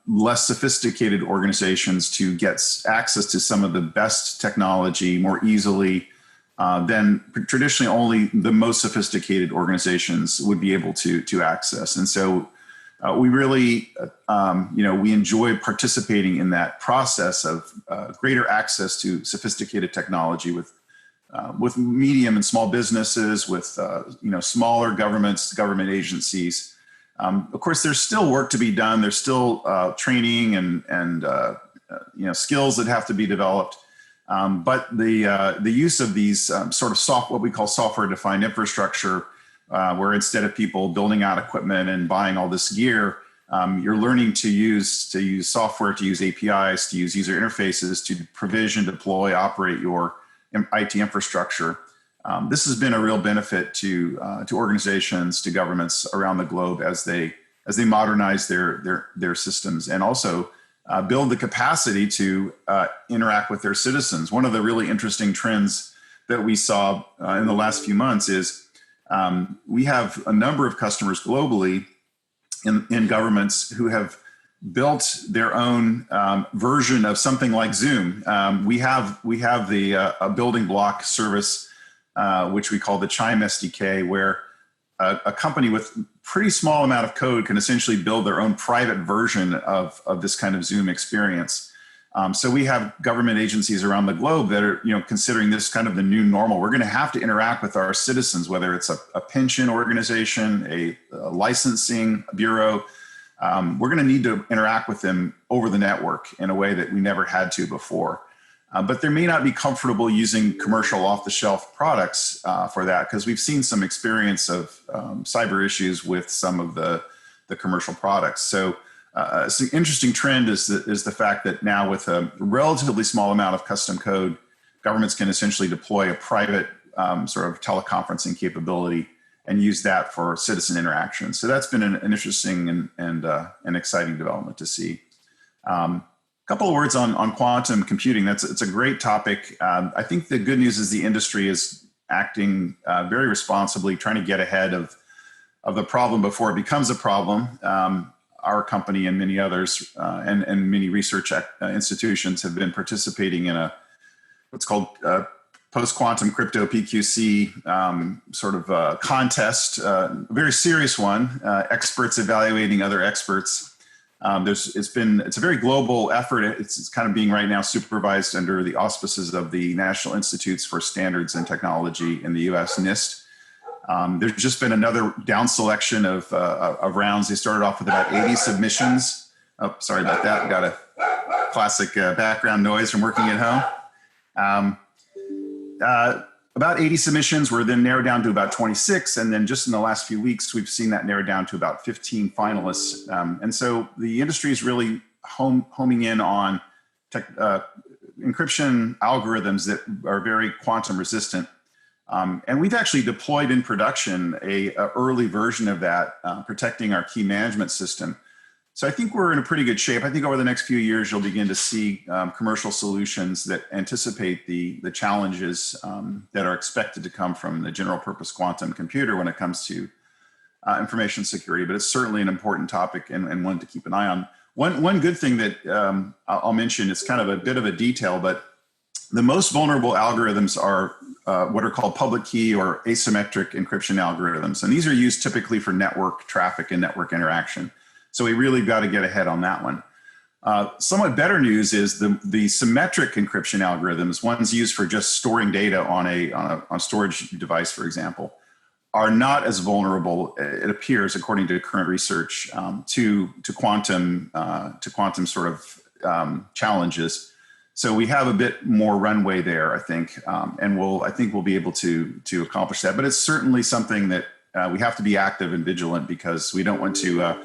less sophisticated organizations to get access to some of the best technology more easily then traditionally only the most sophisticated organizations would be able to access. And so we really, we enjoy participating in that process of greater access to sophisticated technology with medium and small businesses, with smaller governments, government agencies. Of course, there's still work to be done. There's still training and skills that have to be developed. But the use of these sort of what we call software-defined infrastructure, where instead of people building out equipment and buying all this gear, you're learning to use software, to use APIs, to use user interfaces, to provision, deploy, operate your IT infrastructure. This has been a real benefit to organizations, to governments around the globe as they modernize their systems, and also build the capacity to interact with their citizens. One of the really interesting trends that we saw in the last few months is we have a number of customers globally in governments who have built their own version of something like Zoom. We have a building block service, which we call the Chime SDK, where a company with pretty small amount of code can essentially build their own private version of this kind of Zoom experience. So we have government agencies around the globe that are considering this kind of the new normal. We're going to have to interact with our citizens, whether it's a pension organization, a licensing bureau. We're going to need to interact with them over the network in a way that we never had to before. But they may not be comfortable using commercial off-the-shelf products for that, because we've seen some experience of cyber issues with some of the commercial products. So it's an interesting trend is the fact that now, with a relatively small amount of custom code, governments can essentially deploy a private sort of teleconferencing capability and use that for citizen interaction. So that's been an interesting and an exciting development to see. Couple of words on quantum computing. It's a great topic. I think the good news is the industry is acting very responsibly, trying to get ahead of the problem before it becomes a problem. Our company and many others and many research institutions have been participating in what's called post-quantum crypto PQC sort of contest, a very serious one, experts evaluating other experts. It's a very global effort. It's kind of being right now supervised under the auspices of the National Institutes for Standards and Technology in the US, NIST. There's just been another down selection of rounds. They started off with about 80 submissions. Oh, sorry about that. Got a classic background noise from working at home. About 80 submissions were then narrowed down to about 26. And then just in the last few weeks, we've seen that narrowed down to about 15 finalists. And so the industry is really homing in on encryption algorithms that are very quantum resistant. And we've actually deployed in production a early version of that, protecting our key management system. So I think we're in a pretty good shape. I think over the next few years, you'll begin to see commercial solutions that anticipate the challenges that are expected to come from the general purpose quantum computer when it comes to information security. But it's certainly an important topic and one to keep an eye on. One good thing that I'll mention, it's kind of a bit of a detail, but the most vulnerable algorithms are what are called public key or asymmetric encryption algorithms. And these are used typically for network traffic and network interaction. So we really got to get ahead on that one. Somewhat better news is the symmetric encryption algorithms, ones used for just storing data on a storage device, for example, are not as vulnerable, it appears, according to current research, to quantum sort of challenges. So we have a bit more runway there, I think, and I think we'll be able to accomplish that. But it's certainly something that we have to be active and vigilant, because we don't want to.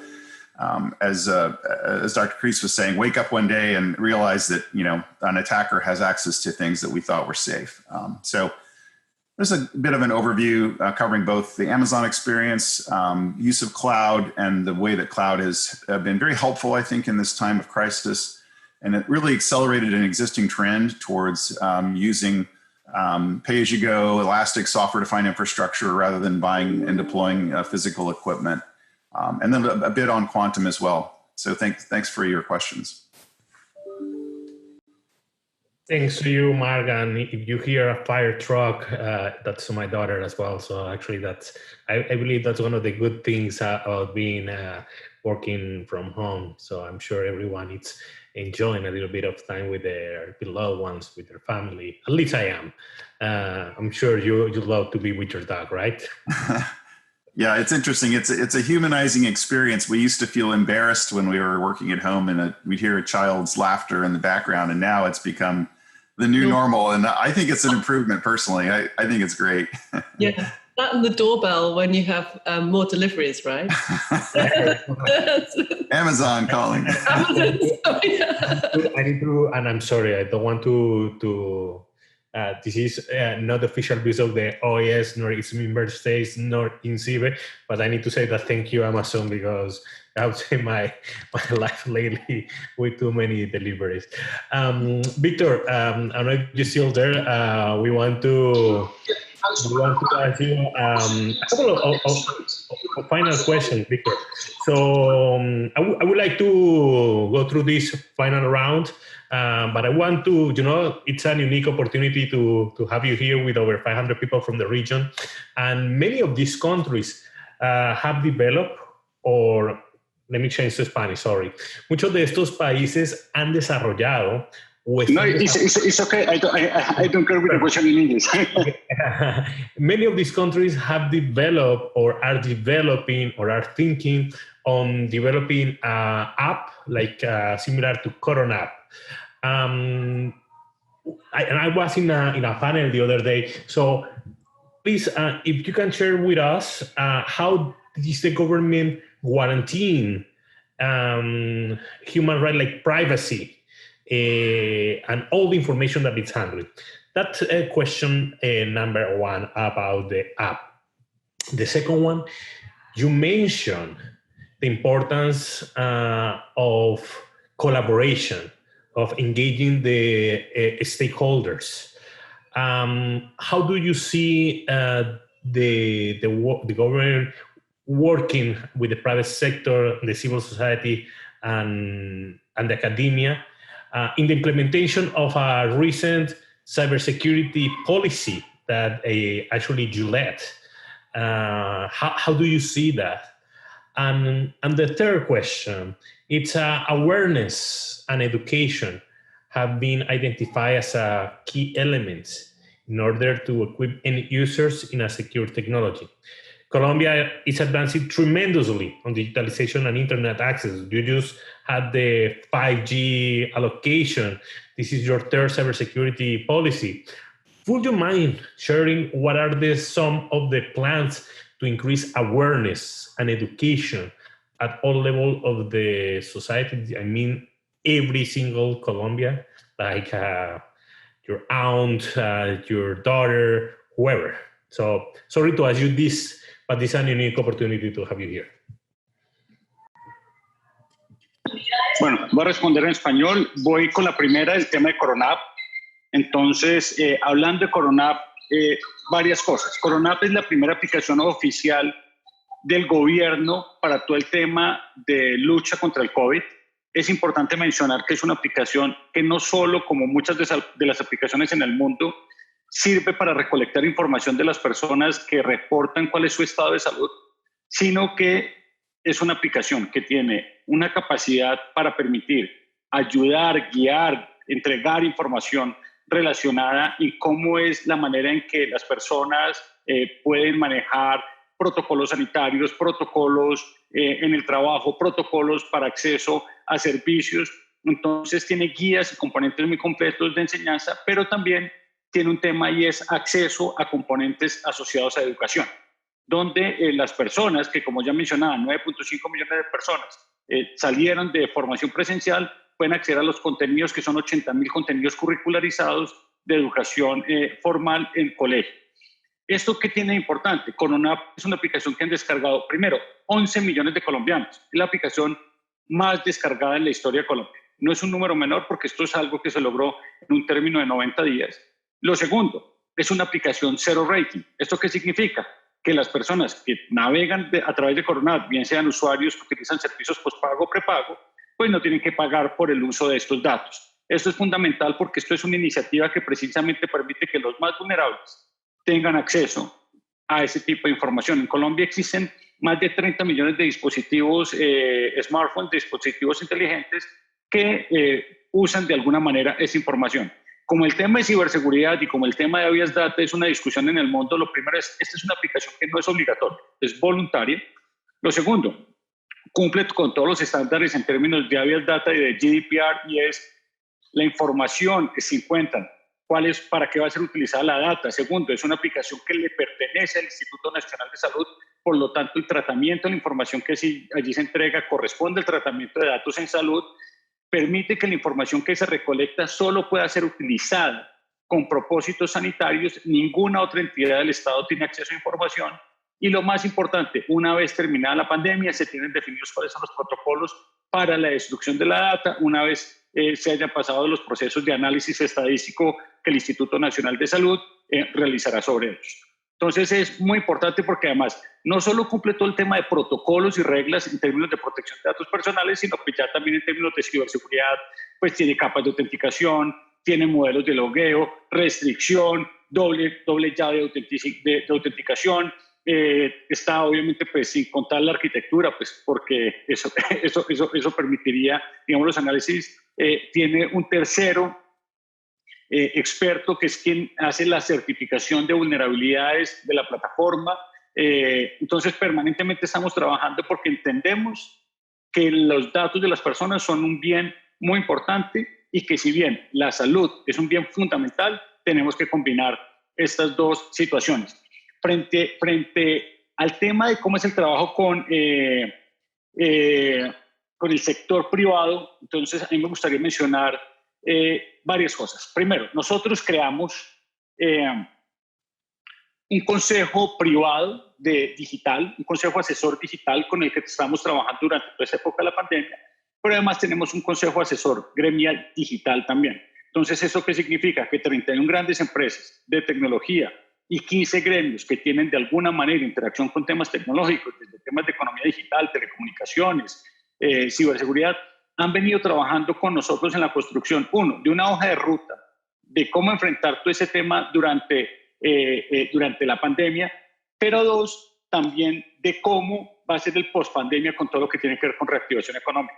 As Dr. Creese was saying, wake up one day and realize that an attacker has access to things that we thought were safe. So there's a bit of an overview covering both the Amazon experience, use of cloud, and the way that cloud has been very helpful, I think, in this time of crisis. And it really accelerated an existing trend towards using pay-as-you-go, elastic software-defined infrastructure rather than buying and deploying physical equipment. And then a bit on quantum as well. So thanks for your questions. Thanks to you, Mark. And if you hear a fire truck, that's my daughter as well. So actually, I believe that's one of the good things about being working from home. So I'm sure everyone is enjoying a little bit of time with their beloved ones, with their family. At least I am. I'm sure you love to be with your dog, right? Yeah, it's interesting. It's a humanizing experience. We used to feel embarrassed when we were working at home and we'd hear a child's laughter in the background, and now it's become the new normal. And I think it's an improvement personally. I think it's great. Yeah, that and the doorbell when you have more deliveries, right? Amazon calling. Amazon, I need to, and I'm sorry, I don't want to this is not official views of the OAS, nor its member states, nor INCIBE, but I need to say that thank you, Amazon, because I would say my life lately with too many deliveries. Victor, I don't know if you're still there. We want to ask you a couple of final questions, Victor. So I would like to go through this final round. But I want to, it's a unique opportunity to have you here with over 500 people from the region. And many of these countries have developed, or let me change to Spanish, sorry. Muchos de estos países han desarrollado. No, it's okay. I don't care with the question in English. Many of these countries have developed or are developing or are thinking on developing an app like similar to Corona app. And I was in a panel the other day. So please, if you can share with us, how is the government guaranteeing human rights like privacy and all the information that it's handling? That's question number one about the app. The second one, you mentioned the importance of collaboration, of engaging the stakeholders. How do you see the government working with the private sector, the civil society, and the academia in the implementation of a recent cybersecurity policy that actually you led? How do you see that? And the third question, it's awareness and education have been identified as a key elements in order to equip end users in a secure technology. Colombia is advancing tremendously on digitalization and internet access. You just had the 5G allocation. This is your third cybersecurity policy. Would you mind sharing what are some of the plans to increase awareness and education at all levels of the society? I mean, every single Colombia, like your aunt, your daughter, whoever. So sorry to ask you this, but this is a unique opportunity to have you here. Bueno, voy a responder en español. Voy con la primera, el tema de Corona. Entonces, hablando de Corona, varias cosas. Corona es la primera aplicación oficial del gobierno para todo el tema de lucha contra el COVID. Es importante mencionar que es una aplicación que no solo, como muchas de las aplicaciones en el mundo, sirve para recolectar información de las personas que reportan cuál es su estado de salud, sino que es una aplicación que tiene una capacidad para permitir ayudar, guiar, entregar información relacionada y cómo es la manera en que las personas pueden manejar protocolos sanitarios, protocolos en el trabajo, protocolos para acceso a servicios. Entonces tiene guías y componentes muy completos de enseñanza, pero también tiene un tema y es acceso a componentes asociados a educación, donde las personas que, como ya mencionaba, 9.5 millones de personas salieron de formación presencial, pueden acceder a los contenidos que son 80.000 contenidos curricularizados de educación formal en colegio. ¿Esto qué tiene de importante? Corona es una aplicación que han descargado, primero, 11 millones de colombianos. Es la aplicación más descargada en la historia de Colombia. No es un número menor porque esto es algo que se logró en un término de 90 días. Lo segundo, es una aplicación cero rating. ¿Esto qué significa? Que las personas que navegan a través de Corona, bien sean usuarios que utilizan servicios postpago o prepago, pues no tienen que pagar por el uso de estos datos. Esto es fundamental porque esto es una iniciativa que precisamente permite que los más vulnerables tengan acceso a ese tipo de información. En Colombia existen más de 30 millones de dispositivos smartphones, dispositivos inteligentes que usan de alguna manera esa información. Como el tema de ciberseguridad y como el tema de habeas data es una discusión en el mundo, lo primero es, esta es una aplicación que no es obligatoria, es voluntaria. Lo segundo, cumple con todos los estándares en términos de habeas data y de GDPR, y es la información que se encuentran, para qué va a ser utilizada la data. Segundo, es una aplicación que le pertenece al Instituto Nacional de Salud, por lo tanto el tratamiento de la información que allí se entrega corresponde al tratamiento de datos en salud, permite que la información que se recolecta solo pueda ser utilizada con propósitos sanitarios, ninguna otra entidad del Estado tiene acceso a información. Y lo más importante, una vez terminada la pandemia, se tienen definidos cuáles son los protocolos para la destrucción de la data, una vez se hayan pasado los procesos de análisis estadístico que el Instituto Nacional de Salud realizará sobre ellos. Entonces es muy importante porque además no solo cumple todo el tema de protocolos y reglas en términos de protección de datos personales, sino que ya también en términos de ciberseguridad, pues tiene capas de autenticación, tiene modelos de logueo, restricción, doble llave de autenticación. Está obviamente pues sin contar la arquitectura, pues porque eso permitiría, digamos, los análisis. Tiene un tercero experto que es quien hace la certificación de vulnerabilidades de la plataforma. Entonces permanentemente estamos trabajando porque entendemos que los datos de las personas son un bien muy importante y que si bien la salud es un bien fundamental, tenemos que combinar estas dos situaciones. Frente al tema de cómo es el trabajo con el sector privado, entonces a mí me gustaría mencionar varias cosas. Primero, nosotros creamos un consejo privado digital, un consejo asesor digital con el que estamos trabajando durante toda esa época de la pandemia, pero además tenemos un consejo asesor gremial digital también. Entonces, ¿eso qué significa? Que 31 grandes empresas de tecnología y 15 gremios que tienen de alguna manera interacción con temas tecnológicos, desde temas de economía digital, telecomunicaciones, ciberseguridad, han venido trabajando con nosotros en la construcción, uno, de una hoja de ruta de cómo enfrentar todo ese tema durante la pandemia, pero dos, también de cómo va a ser el post-pandemia con todo lo que tiene que ver con reactivación económica.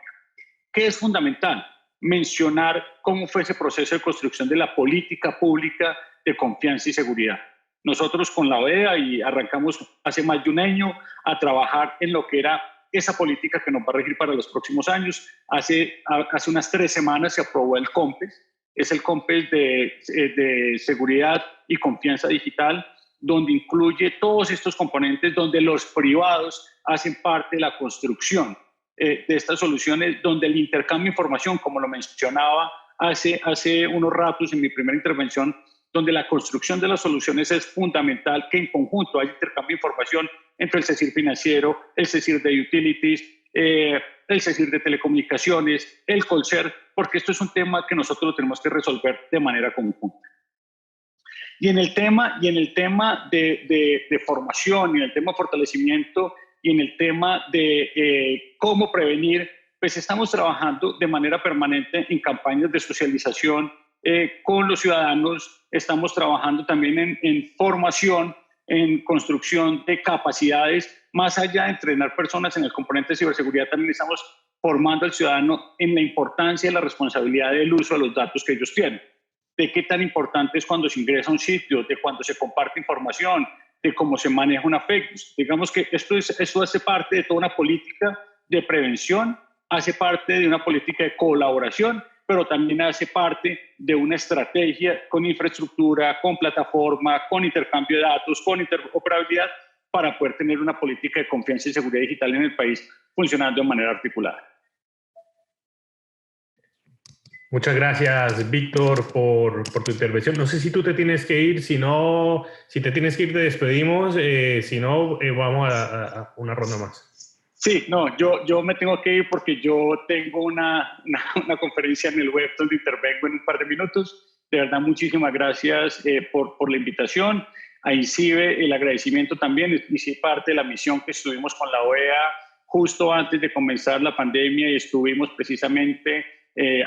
¿Qué es fundamental? Mencionar cómo fue ese proceso de construcción de la política pública de confianza y seguridad. Nosotros con la OEA y arrancamos hace más de un año a trabajar en lo que era esa política que nos va a regir para los próximos años. Hace unas 3 semanas se aprobó el COMPES, es el COMPES de seguridad y confianza digital, donde incluye todos estos componentes, donde los privados hacen parte de la construcción de estas soluciones, donde el intercambio de información, como lo mencionaba hace unos ratos en mi primera intervención, donde la construcción de las soluciones es fundamental, que en conjunto haya intercambio de información entre el CECIR financiero, el CECIR de utilities, el CECIR de telecomunicaciones, el Colcer, porque esto es un tema que nosotros tenemos que resolver de manera conjunta. Y en el tema de formación, y en el tema de fortalecimiento, y en el tema de cómo prevenir, pues estamos trabajando de manera permanente en campañas de socialización con los ciudadanos. Estamos trabajando también en formación, en construcción de capacidades. Más allá de entrenar personas en el componente de ciberseguridad, también estamos formando al ciudadano en la importancia y la responsabilidad del uso de los datos que ellos tienen. De qué tan importante es cuando se ingresa a un sitio, de cuando se comparte información, de cómo se maneja una fake news. Digamos que esto hace parte de toda una política de prevención, hace parte de una política de colaboración, pero también hace parte de una estrategia con infraestructura, con plataforma, con intercambio de datos, con interoperabilidad, para poder tener una política de confianza y seguridad digital en el país funcionando de manera articulada. Muchas gracias, Víctor, por tu intervención. No sé si tú te tienes que ir, si te tienes que ir te despedimos, si no, vamos a una ronda más. Sí, no, yo me tengo que ir porque yo tengo una conferencia en el web donde intervengo en un par de minutos. De verdad, muchísimas gracias por la invitación. A INCIBE el agradecimiento también. Hice parte de la misión que estuvimos con la OEA justo antes de comenzar la pandemia y estuvimos precisamente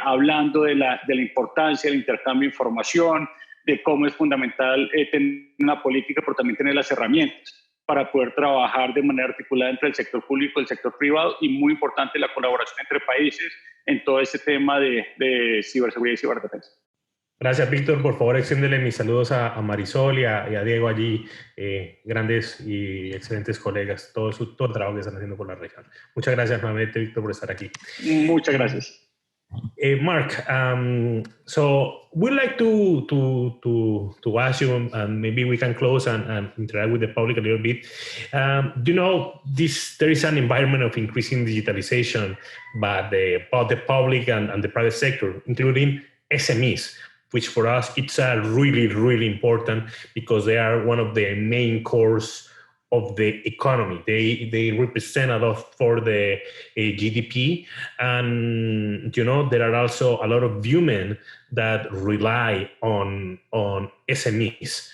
hablando de la importancia del intercambio de información, de cómo es fundamental tener una política, pero también tener las herramientas para poder trabajar de manera articulada entre el sector público y el sector privado, y muy importante la colaboración entre países en todo este tema de ciberseguridad y ciberdefensa. Gracias, Víctor. Por favor, extiéndele mis saludos a Marisol y a Diego allí, grandes y excelentes colegas, todo el trabajo que están haciendo por la región. Muchas gracias nuevamente, Víctor, por estar aquí. Muchas gracias. Mark, so we'd like to ask you, and maybe we can close and interact with the public a little bit. You know, there is an environment of increasing digitalization by the public and the private sector, including SMEs, which for us, it's really, really important because they are one of the main cores of the economy. They represent a lot for the GDP. And, you know, there are also a lot of women that rely on SMEs.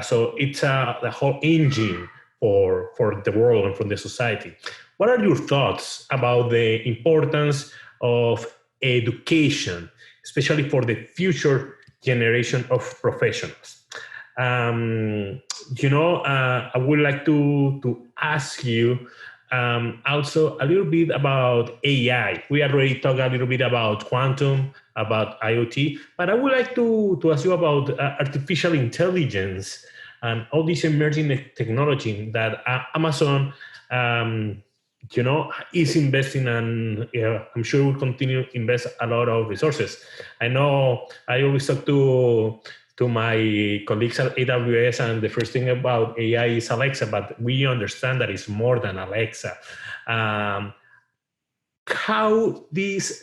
So it's the whole engine for the world and for the society. What are your thoughts about the importance of education, especially for the future generation of professionals? You know, I would like to ask you also a little bit about AI. We already talked a little bit about quantum, about IoT, but I would like to ask you about artificial intelligence and all this emerging technology that Amazon, you know, is investing, and I'm sure will continue to invest a lot of resources. I know I always talk to my colleagues at AWS, and the first thing about AI is Alexa, but we understand that it's more than Alexa. How this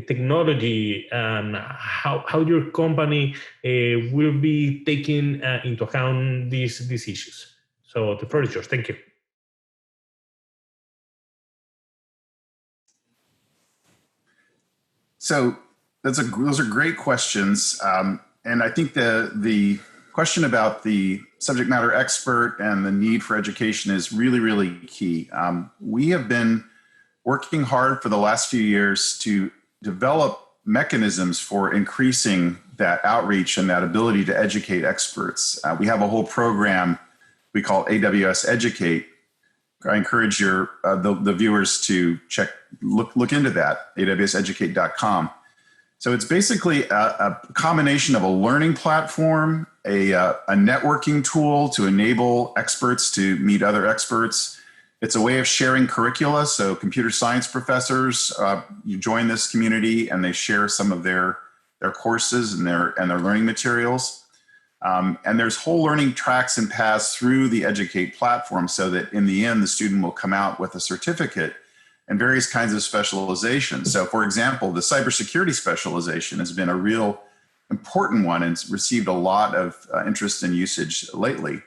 technology and how your company will be taking into account these issues? So the floor is yours. Thank you. So those are great questions. And I think the question about the subject matter expert and the need for education is really, really key. We have been working hard for the last few years to develop mechanisms for increasing that outreach and that ability to educate experts. We have a whole program we call AWS Educate. I encourage the viewers to look into that, awseducate.com. So it's basically a combination of a learning platform, a networking tool to enable experts to meet other experts. It's a way of sharing curricula. So computer science professors, you join this community and they share some of their courses and their learning materials. And there's whole learning tracks and paths through the Educate platform so that in the end, the student will come out with a certificate and various kinds of specialization. So for example, the cybersecurity specialization has been a real important one and it's received a lot of interest and usage lately.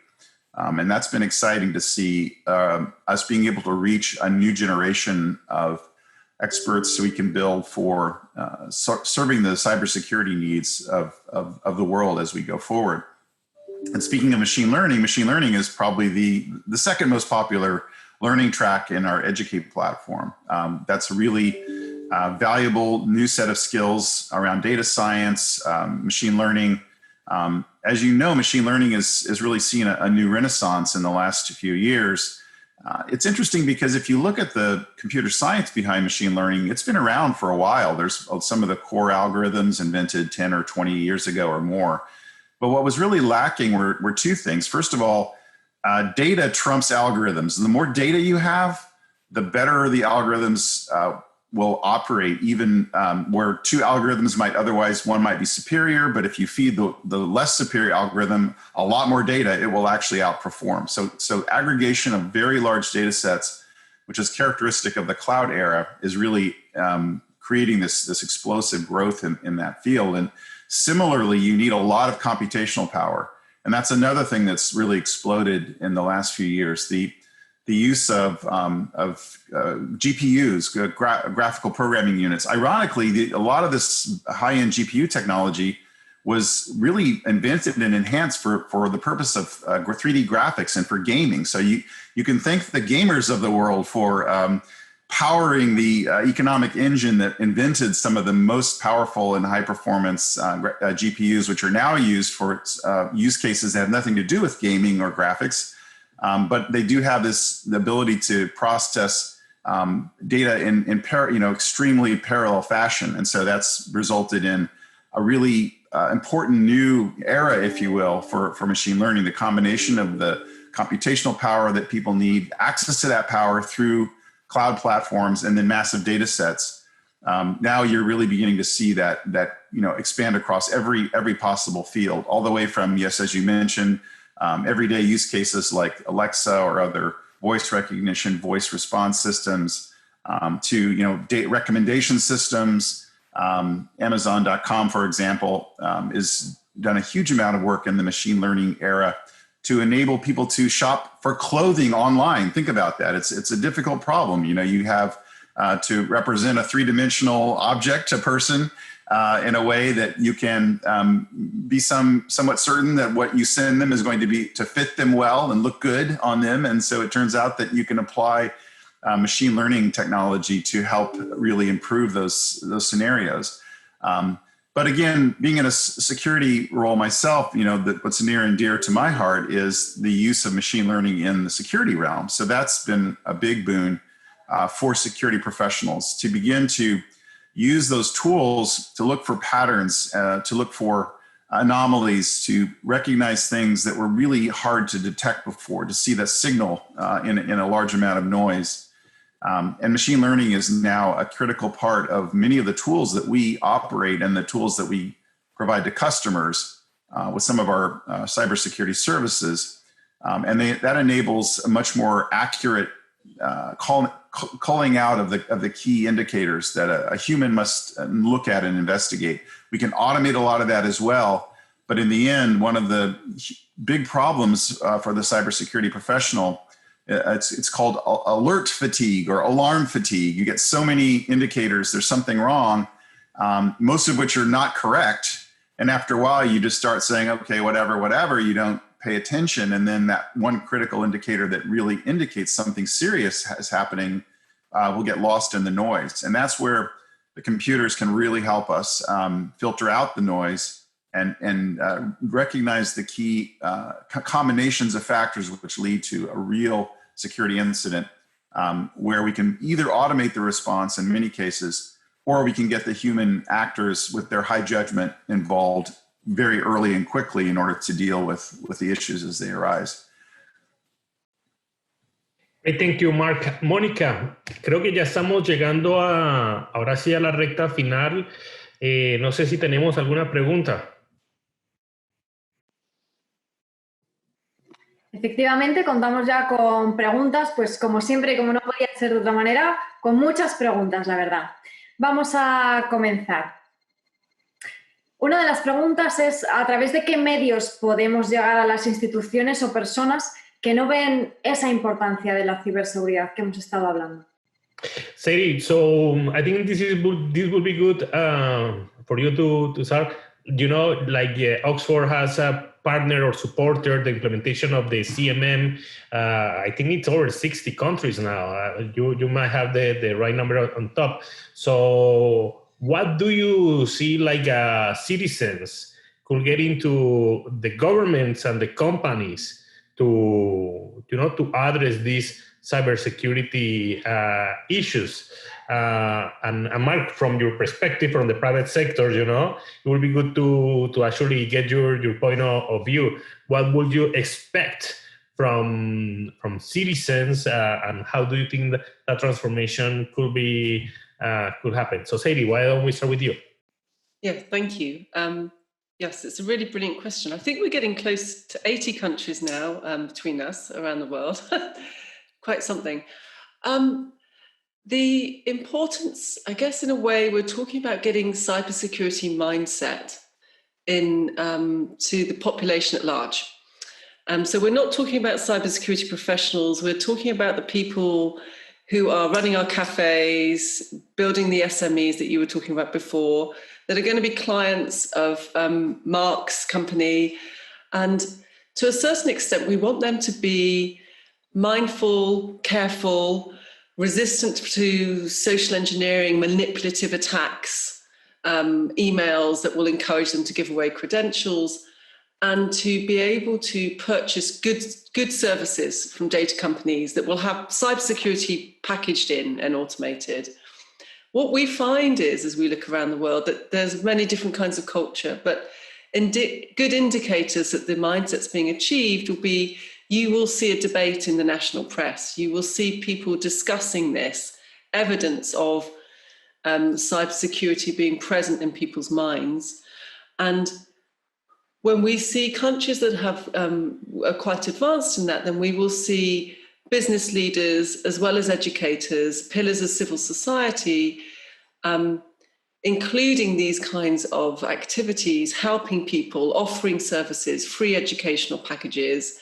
And that's been exciting to see us being able to reach a new generation of experts so we can build for serving the cybersecurity needs of the world as we go forward. And speaking of machine learning is probably the second most popular learning track in our Educate platform. That's a really valuable new set of skills around data science, machine learning. As you know, machine learning has really seen a new renaissance in the last few years. It's interesting because if you look at the computer science behind machine learning, it's been around for a while. There's some of the core algorithms invented 10 or 20 years ago or more. But what was really lacking were two things. First of all, data trumps algorithms. The more data you have, the better the algorithms will operate, even where two algorithms might otherwise, one might be superior, but if you feed the less superior algorithm a lot more data, it will actually outperform. So aggregation of very large data sets, which is characteristic of the cloud era, is really creating this explosive growth in that field. And similarly, you need a lot of computational power. And that's another thing that's really exploded in the last few years. The use of GPUs, graphical programming units. Ironically, a lot of this high-end GPU technology was really invented and enhanced for the purpose of 3D graphics and for gaming. So you can thank the gamers of the world for powering the economic engine that invented some of the most powerful and high performance GPUs, which are now used for use cases that have nothing to do with gaming or graphics. But they do have the ability to process data in extremely parallel fashion. And so that's resulted in a really important new era, if you will, for machine learning, the combination of the computational power that people need, access to that power through cloud platforms, and then massive data sets. Now you're really beginning to see that expand across every possible field, all the way from, yes, as you mentioned, everyday use cases like Alexa or other voice recognition, voice response systems, to data recommendation systems. Amazon.com, for example, has done a huge amount of work in the machine learning era to enable people to shop for clothing online. Think about that. It's a difficult problem. You have to represent a three-dimensional object, a person, in a way that you can be somewhat certain that what you send them is going to fit them well and look good on them. And so it turns out that you can apply machine learning technology to help really improve those scenarios. But again, being in a security role myself, what's near and dear to my heart is the use of machine learning in the security realm. So that's been a big boon for security professionals to begin to use those tools to look for patterns, to look for anomalies, to recognize things that were really hard to detect before, to see that signal in a large amount of noise. And machine learning is now a critical part of many of the tools that we operate and the tools that we provide to customers with some of our cybersecurity services. And that enables a much more accurate calling out of the key indicators that a human must look at and investigate. We can automate a lot of that as well. But in the end, one of the big problems for the cybersecurity professional, it's called alert fatigue or alarm fatigue. You get so many indicators, there's something wrong, most of which are not correct. And after a while, you just start saying, okay, whatever, you don't pay attention. And then that one critical indicator that really indicates something serious is happening will get lost in the noise. And that's where the computers can really help us filter out the noise and recognize the key combinations of factors which lead to a real security incident, where we can either automate the response in many cases, or we can get the human actors with their high judgment involved very early and quickly in order to deal with the issues as they arise. Thank you, Mark. Mónica, creo que ya estamos llegando ahora sí a la recta final. No sé si tenemos alguna pregunta. Efectivamente, contamos ya con preguntas, pues como siempre, como no podía ser de otra manera, con muchas preguntas, la verdad. Vamos a comenzar. Una de las preguntas es, ¿a través de qué medios podemos llegar a las instituciones o personas que no ven esa importancia de la ciberseguridad que hemos estado hablando? Sadie, so I think this will be good for you to start. Oxford has a partner or supporter the implementation of the CMM. I think it's over 60 countries now. You might have the right number on top. So what do you see citizens could get into the governments and the companies to address these cybersecurity issues? And Mark, from your perspective, from the private sector, it would be good to actually get your point of view. What would you expect from citizens, and how do you think that transformation could happen? So Sadie, why don't we start with you? Yeah, thank you. Yes, it's a really brilliant question. I think we're getting close to 80 countries now between us around the world. Quite something. The importance, I guess, in a way, we're talking about getting cybersecurity mindset to the population at large. So we're not talking about cybersecurity professionals. We're talking about the people who are running our cafes, building the SMEs that you were talking about before, that are going to be clients of Mark's company. And to a certain extent, we want them to be mindful, careful, resistant to social engineering, manipulative attacks, emails that will encourage them to give away credentials, and to be able to purchase good services from data companies that will have cybersecurity packaged in and automated. What we find is, as we look around the world, that there's many different kinds of culture, but good indicators that the mindset's being achieved will be, you will see a debate in the national press. You will see people discussing this, evidence of cybersecurity being present in people's minds. And when we see countries that have are quite advanced in that, then we will see business leaders as well as educators, pillars of civil society, including these kinds of activities, helping people, offering services, free educational packages,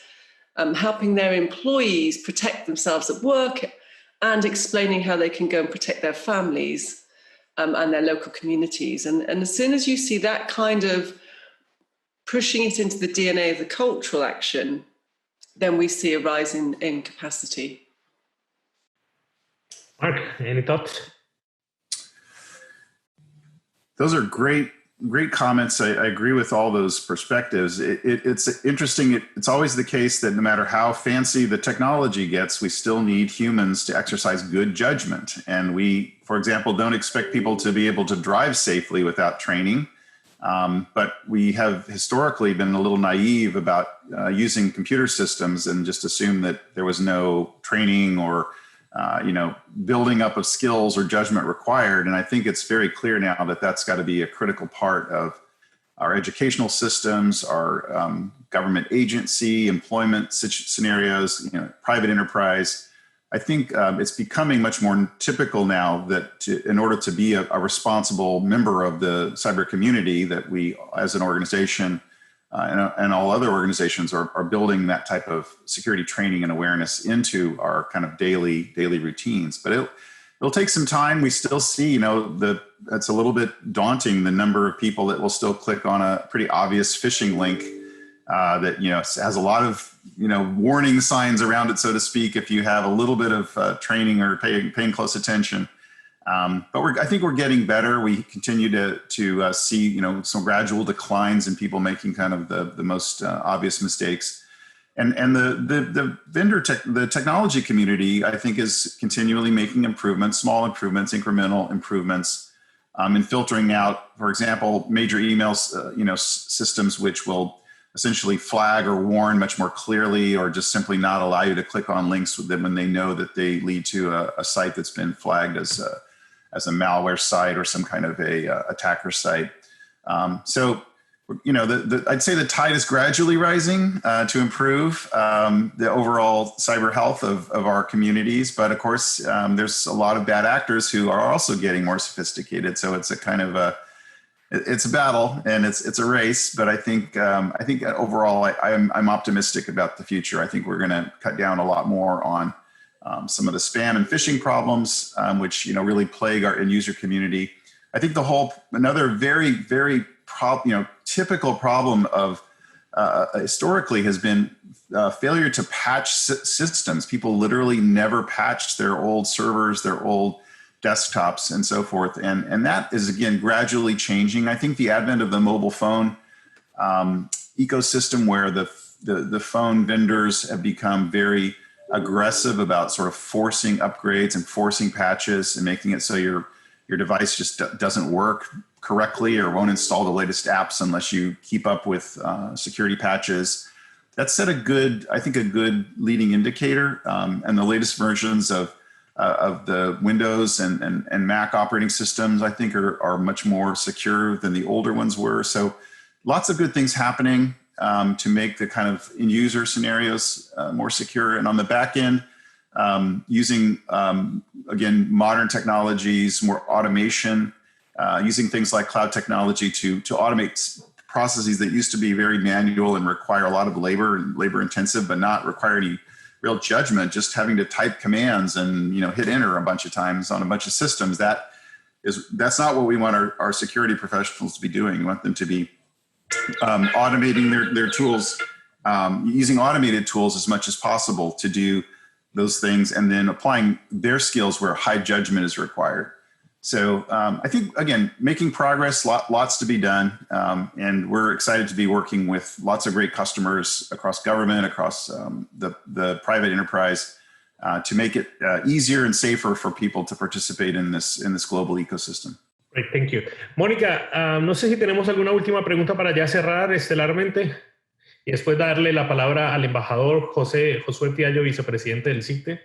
helping their employees protect themselves at work, and explaining how they can go and protect their families and their local communities. And as soon as you see that kind of pushing it into the DNA of the cultural action, then we see a rise in capacity. Mark, any thoughts? Those are great comments. I agree with all those perspectives. It's interesting. It's always the case that no matter how fancy the technology gets, we still need humans to exercise good judgment. And we, for example, don't expect people to be able to drive safely without training. But we have historically been a little naive about using computer systems and just assumed that there was no training or building up of skills or judgment required. And I think it's very clear now that that's got to be a critical part of our educational systems, our government agency, employment scenarios, private enterprise. I think it's becoming much more typical now that in order to be a responsible member of the cyber community, that we as an organization and all other organizations are building that type of security training and awareness into our kind of daily routines. But it'll take some time. We still see, it's a little bit daunting, the number of people that will still click on a pretty obvious phishing link that has a lot of warning signs around it, so to speak, if you have a little bit of training or paying close attention. But I think we're getting better. We continue to see some gradual declines in people making kind of the most obvious mistakes. And the technology community, I think, is continually making improvements, small improvements, incremental improvements, in filtering out, for example, major emails, systems which will essentially flag or warn much more clearly, or just simply not allow you to click on links with them when they know that they lead to a site that's been flagged as a malware site or some kind of a attacker site. So, I'd say the tide is gradually rising to improve the overall cyber health of our communities. But of course, there's a lot of bad actors who are also getting more sophisticated. So it's a kind of it's a battle and it's a race. But I think overall, I'm optimistic about the future. I think we're going to cut down a lot more on some of the spam and phishing problems, which really plague our end user community. I think another very, very typical problem of historically has been failure to patch systems. People literally never patched their old servers, their old desktops, and so forth. And that is, again, gradually changing. I think the advent of the mobile phone ecosystem, where the phone vendors have become very aggressive about sort of forcing upgrades and forcing patches and making it so your device just doesn't work correctly or won't install the latest apps unless you keep up with security patches. That's set a good leading indicator. And the latest versions of the Windows and Mac operating systems, I think, are much more secure than the older ones were. So lots of good things happening to make the kind of end user scenarios more secure. And on the back end, using, again, modern technologies, more automation, using things like cloud technology to automate processes that used to be very manual and require a lot of labor intensive, but not require any real judgment, just having to type commands and hit enter a bunch of times on a bunch of systems. That's not what we want our security professionals to be doing. We want them to be automating their tools, using automated tools as much as possible to do those things and then applying their skills where high judgment is required. So I think, again, making progress, lots to be done. And we're excited to be working with lots of great customers across government, across the private enterprise to make it easier and safer for people to participate in this global ecosystem. Great, thank you. Mónica, no sé si tenemos alguna última pregunta para ya cerrar estelarmente y después darle la palabra al embajador Josué Fiallo, vicepresidente del CICTE.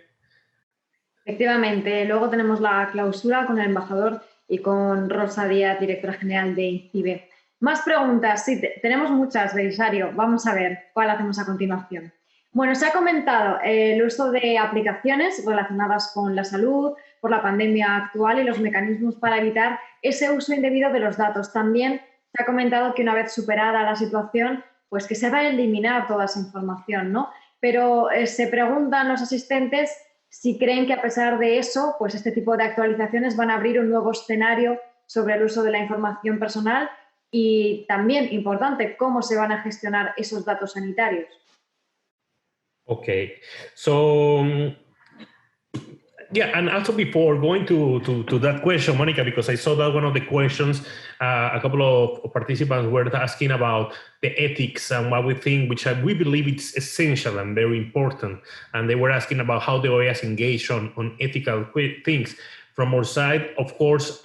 Efectivamente, luego tenemos la clausura con el embajador y con Rosa Díaz, directora general de INCIBE. Más preguntas, sí, tenemos muchas, Belisario. Vamos a ver cuál hacemos a continuación. Bueno, se ha comentado el uso de aplicaciones relacionadas con la salud, por la pandemia actual y los mecanismos para evitar ese uso indebido de los datos. También se ha comentado que una vez superada la situación, pues que se va a eliminar toda esa información, ¿no? Pero se preguntan los asistentes si creen que a pesar de eso, pues este tipo de actualizaciones van a abrir un nuevo escenario sobre el uso de la información personal y también, importante, cómo se van a gestionar esos datos sanitarios. Okay, so yeah, and also before going to that question, Monica, because I saw that one of the questions, a couple of participants were asking about the ethics and what we think, which we believe it's essential and very important. And they were asking about how the OAS engage on ethical things. From our side, of course,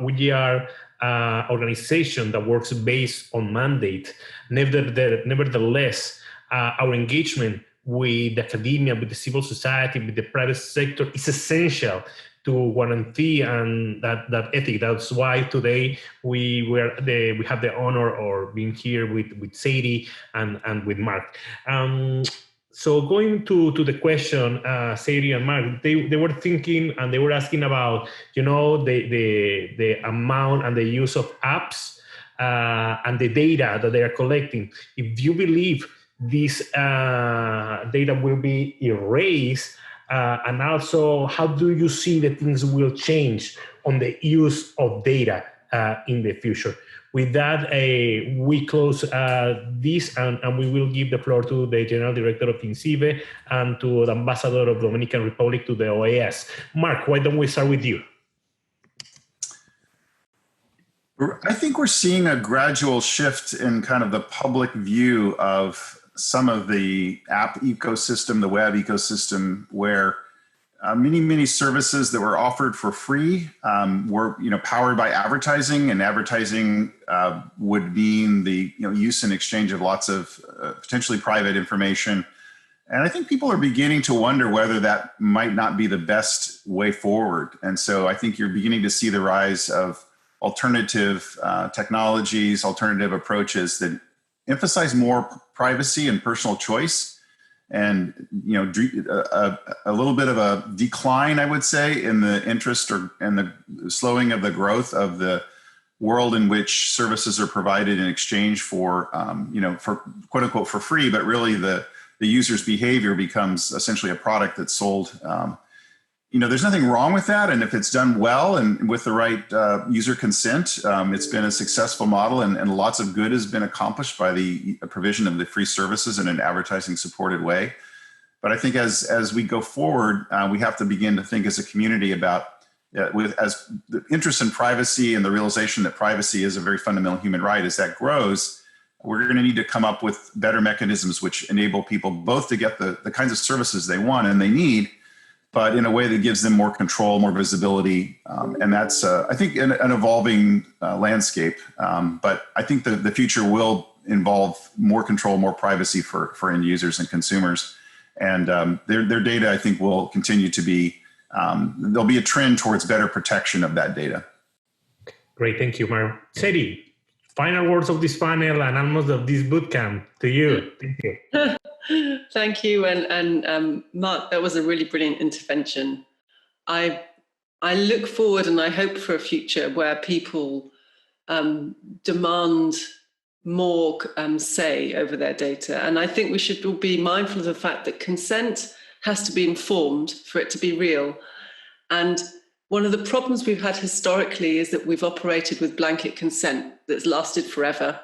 we are an organization that works based on mandate. Nevertheless, our engagement with academia, with the civil society, with the private sector is essential to guarantee and that ethic. That's why today we have the honor of being here with Sadie and with Mark. So going to the question, Sadie and Mark, they were thinking and they were asking about, you know, the amount and the use of apps and the data that they are collecting. If you believe this data will be erased, and also how do you see that things will change on the use of data in the future? With that, we close this and we will give the floor to the General Director of INCIBE and to the Ambassador of Dominican Republic to the OAS. Mark, why don't we start with you? I think we're seeing a gradual shift in kind of the public view of some of the app ecosystem, the web ecosystem, where many services that were offered for free were powered by advertising, and advertising would mean the use and exchange of lots of potentially private information. And I think people are beginning to wonder whether that might not be the best way forward. And so I think you're beginning to see the rise of alternative technologies, alternative approaches that emphasize more privacy and personal choice, and a little bit of a decline, I would say, in the interest and the slowing of the growth of the world in which services are provided in exchange for for quote unquote for free, but really the user's behavior becomes essentially a product that's sold. There's nothing wrong with that, and if it's done well and with the right user consent, it's been a successful model, and lots of good has been accomplished by the provision of the free services in an advertising-supported way. But I think as we go forward, we have to begin to think as a community about, as the interest in privacy and the realization that privacy is a very fundamental human right, as that grows, we're going to need to come up with better mechanisms which enable people both to get the kinds of services they want and they need, but in a way that gives them more control, more visibility. And that's, I think, an evolving landscape. But I think the future will involve more control, more privacy for end users and consumers. And their data, I think, will continue to be, there'll be a trend towards better protection of that data. Great, thank you, Mario. Sadie, final words of this panel and almost of this bootcamp to you. Thank you. Thank you, and Mark, that was a really brilliant intervention. I look forward and I hope for a future where people demand more say over their data. And I think we should all be mindful of the fact that consent has to be informed for it to be real. And one of the problems we've had historically is that we've operated with blanket consent that's lasted forever.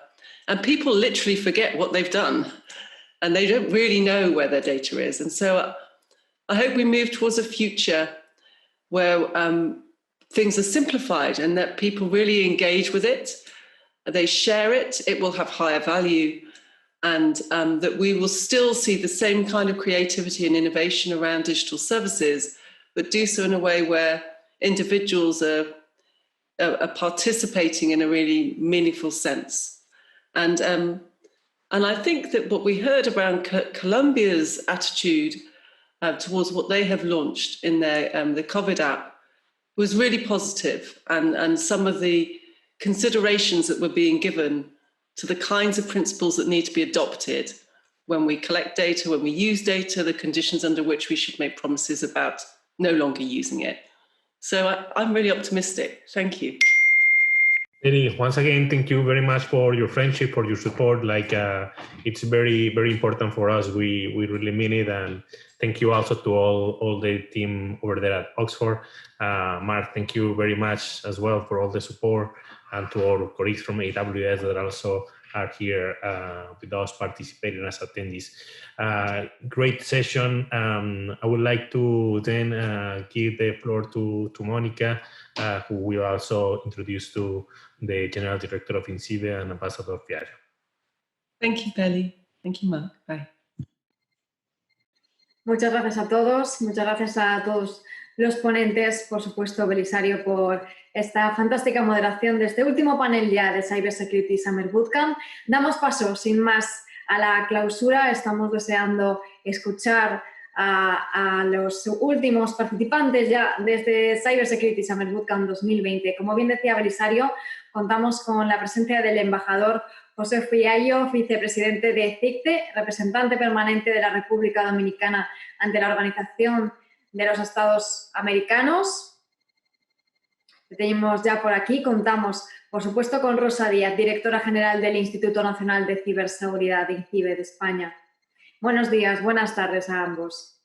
And people literally forget what they've done. And they don't really know where their data is. And so I hope we move towards a future where things are simplified and that people really engage with it, they share it, it will have higher value, and that we will still see the same kind of creativity and innovation around digital services, but do so in a way where individuals are participating in a really meaningful sense. And I think that what we heard around Colombia's attitude towards what they have launched in their the COVID app was really positive, and some of the considerations that were being given to the kinds of principles that need to be adopted when we collect data, when we use data, the conditions under which we should make promises about no longer using it. So I'm really optimistic. Thank you. Sadie, once again, thank you very much for your friendship, for your support. It's very, very important for us. We really mean it. And thank you also to all the team over there at Oxford. Mark, thank you very much as well for all the support, and to our colleagues from AWS that also are here with us participating as attendees. Great session. I would like to then give the floor to Monica, who will also introduce to the General Director of INCIBE and Ambassador Piaggio. Thank you, Belly. Thank you, Mark. Bye. Muchas gracias a todos. Muchas gracias a todos los ponentes, por supuesto, Belisario, por esta fantástica moderación de este último panel ya de CyberSecurity Summer BootCamp. Damos paso, sin más, a la clausura. Estamos deseando escuchar a los últimos participantes ya desde CyberSecurity Summer BootCamp 2020. Como bien decía Belisario, contamos con la presencia del embajador José Fiallo, vicepresidente de CICTE, representante permanente de la República Dominicana ante la Organización de los Estados Americanos. Tenemos ya por aquí, contamos, por supuesto, con Rosa Díaz, directora general del Instituto Nacional de Ciberseguridad, INCIBE, de España. Buenos días, buenas tardes a ambos.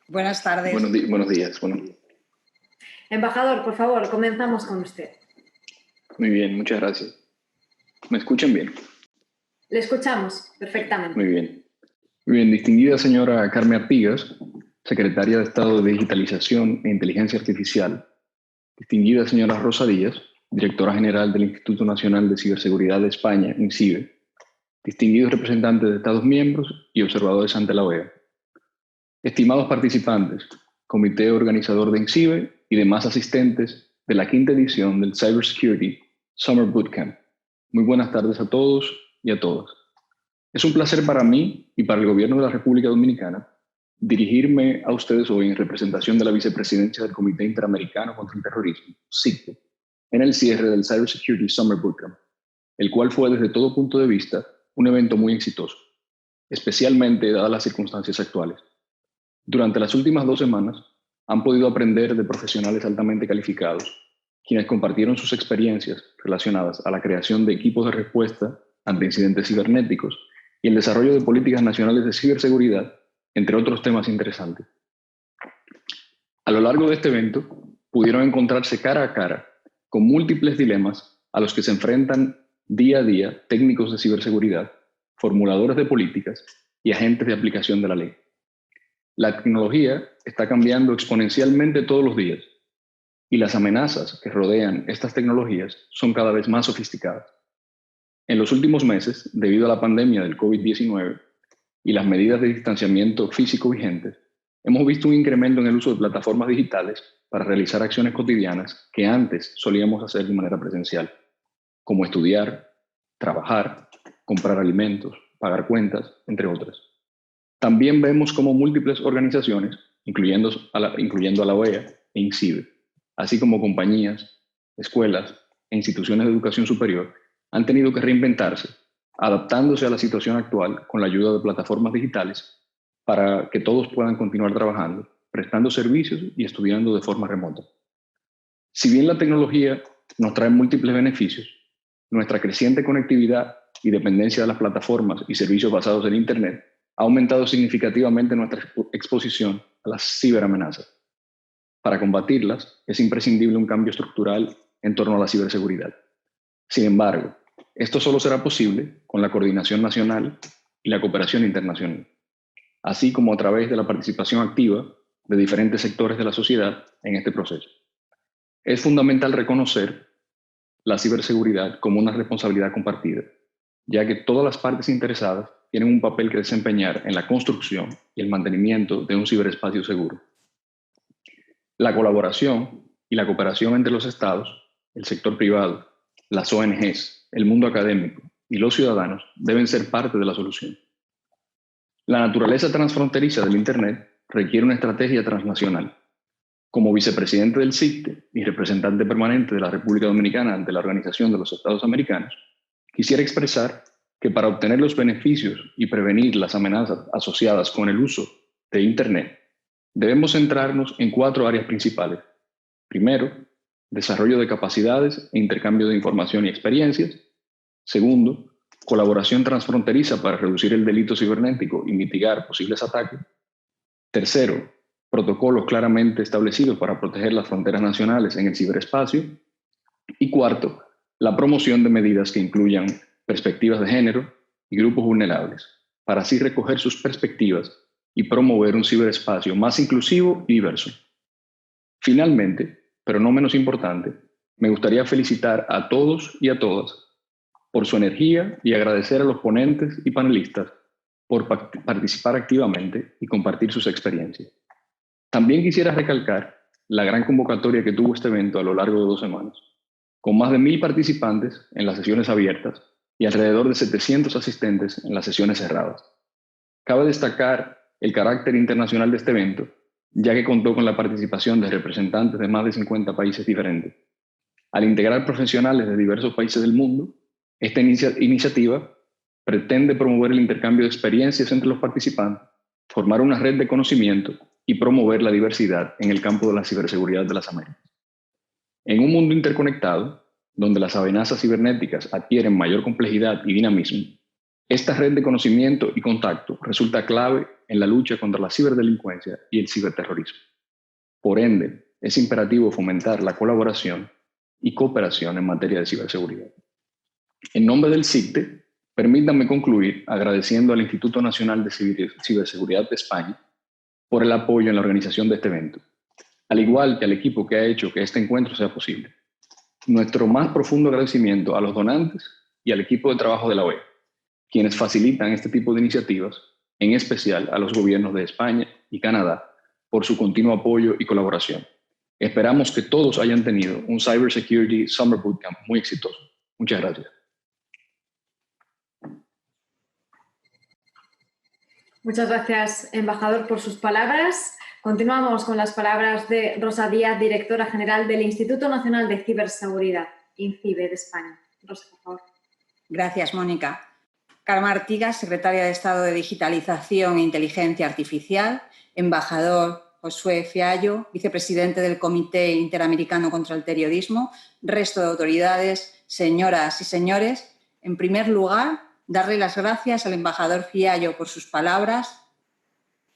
Buenas tardes. Buenos días. Bueno. Embajador, por favor, comenzamos con usted. Muy bien, muchas gracias. ¿Me escuchan bien? Le escuchamos perfectamente. Muy bien. Muy bien, distinguida señora Carme Artigas, Secretaria de Estado de Digitalización e Inteligencia Artificial. Distinguida señora Rosa Díaz, Directora General del Instituto Nacional de Ciberseguridad de España, INCIBE. Distinguidos representantes de Estados miembros y observadores ante la OEA. Estimados participantes, Comité Organizador de INCIBE y demás asistentes de la 5ª edición del CyberSecurity Summer BootCamp. Muy buenas tardes a todos y a todas. Es un placer para mí y para el Gobierno de la República Dominicana dirigirme a ustedes hoy en representación de la Vicepresidencia del Comité Interamericano contra el Terrorismo, CICTE, en el cierre del CyberSecurity Summer BootCamp, el cual fue desde todo punto de vista un evento muy exitoso, especialmente dadas las circunstancias actuales. Durante las últimas 2 semanas han podido aprender de profesionales altamente calificados, quienes compartieron sus experiencias relacionadas a la creación de equipos de respuesta ante incidentes cibernéticos y el desarrollo de políticas nacionales de ciberseguridad, entre otros temas interesantes. A lo largo de este evento, pudieron encontrarse cara a cara con múltiples dilemas a los que se enfrentan día a día técnicos de ciberseguridad, formuladores de políticas y agentes de aplicación de la ley. La tecnología está cambiando exponencialmente todos los días y las amenazas que rodean estas tecnologías son cada vez más sofisticadas. En los últimos meses, debido a la pandemia del COVID-19 y las medidas de distanciamiento físico vigentes, hemos visto un incremento en el uso de plataformas digitales para realizar acciones cotidianas que antes solíamos hacer de manera presencial, como estudiar, trabajar, comprar alimentos, pagar cuentas, entre otras. También vemos cómo múltiples organizaciones, incluyendo a la OEA e INCIBE, así como compañías, escuelas e instituciones de educación superior, han tenido que reinventarse, adaptándose a la situación actual con la ayuda de plataformas digitales para que todos puedan continuar trabajando, prestando servicios y estudiando de forma remota. Si bien la tecnología nos trae múltiples beneficios, nuestra creciente conectividad y dependencia de las plataformas y servicios basados en Internet ha aumentado significativamente nuestra exposición a las ciberamenazas. Para combatirlas, es imprescindible un cambio estructural en torno a la ciberseguridad. Sin embargo, esto solo será posible con la coordinación nacional y la cooperación internacional, así como a través de la participación activa de diferentes sectores de la sociedad en este proceso. Es fundamental reconocer la ciberseguridad como una responsabilidad compartida, ya que todas las partes interesadas tienen un papel que desempeñar en la construcción y el mantenimiento de un ciberespacio seguro. La colaboración y la cooperación entre los estados, el sector privado, las ONGs, el mundo académico y los ciudadanos deben ser parte de la solución. La naturaleza transfronteriza del Internet requiere una estrategia transnacional. Como vicepresidente del CICTE y representante permanente de la República Dominicana ante la Organización de los Estados Americanos, quisiera expresar que para obtener los beneficios y prevenir las amenazas asociadas con el uso de Internet, debemos centrarnos en 4 áreas principales. Primero, desarrollo de capacidades e intercambio de información y experiencias. Segundo, colaboración transfronteriza para reducir el delito cibernético y mitigar posibles ataques. Tercero, protocolos claramente establecidos para proteger las fronteras nacionales en el ciberespacio. Y cuarto, la promoción de medidas que incluyan perspectivas de género y grupos vulnerables, para así recoger sus perspectivas y promover un ciberespacio más inclusivo y diverso. Finalmente, pero no menos importante, me gustaría felicitar a todos y a todas por su energía y agradecer a los ponentes y panelistas por participar activamente y compartir sus experiencias. También quisiera recalcar la gran convocatoria que tuvo este evento a lo largo de 2 semanas, con más de 1000 participantes en las sesiones abiertas y alrededor de 700 asistentes en las sesiones cerradas. Cabe destacar el carácter internacional de este evento, ya que contó con la participación de representantes de más de 50 países diferentes. Al integrar profesionales de diversos países del mundo, esta iniciativa pretende promover el intercambio de experiencias entre los participantes, formar una red de conocimiento y promover la diversidad en el campo de la ciberseguridad de las Américas. En un mundo interconectado, donde las amenazas cibernéticas adquieren mayor complejidad y dinamismo, esta red de conocimiento y contacto resulta clave en la lucha contra la ciberdelincuencia y el ciberterrorismo. Por ende, es imperativo fomentar la colaboración y cooperación en materia de ciberseguridad. En nombre del CICTE, permítanme concluir agradeciendo al Instituto Nacional de Ciberseguridad de España por el apoyo en la organización de este evento, al igual que al equipo que ha hecho que este encuentro sea posible. Nuestro más profundo agradecimiento a los donantes y al equipo de trabajo de la OEA, quienes facilitan este tipo de iniciativas, en especial a los gobiernos de España y Canadá, por su continuo apoyo y colaboración. Esperamos que todos hayan tenido un CyberSecurity Summer BootCamp muy exitoso. Muchas gracias. Muchas gracias, embajador, por sus palabras. Continuamos con las palabras de Rosa Díaz, directora general del Instituto Nacional de Ciberseguridad, INCIBE de España. Rosa, por favor. Gracias, Mónica. Carme Artigas, secretaria de Estado de Digitalización e Inteligencia Artificial, embajador Josué Fiallo, vicepresidente del Comité Interamericano contra el Terrorismo, resto de autoridades, señoras y señores. En primer lugar, darle las gracias al embajador Fiallo por sus palabras.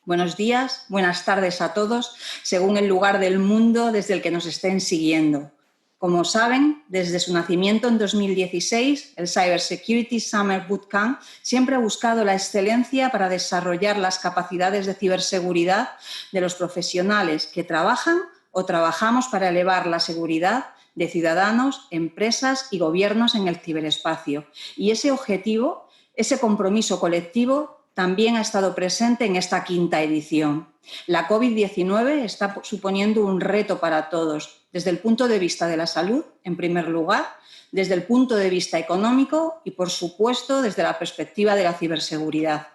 Buenos días, buenas tardes a todos, según el lugar del mundo desde el que nos estén siguiendo. Como saben, desde su nacimiento en 2016, el CyberSecurity Summer BootCamp siempre ha buscado la excelencia para desarrollar las capacidades de ciberseguridad de los profesionales que trabajan o trabajamos para elevar la seguridad de ciudadanos, empresas y gobiernos en el ciberespacio. Y ese objetivo, ese compromiso colectivo, también ha estado presente en esta 5ª edición. La COVID-19 está suponiendo un reto para todos, desde el punto de vista de la salud, en primer lugar, desde el punto de vista económico y, por supuesto, desde la perspectiva de la ciberseguridad.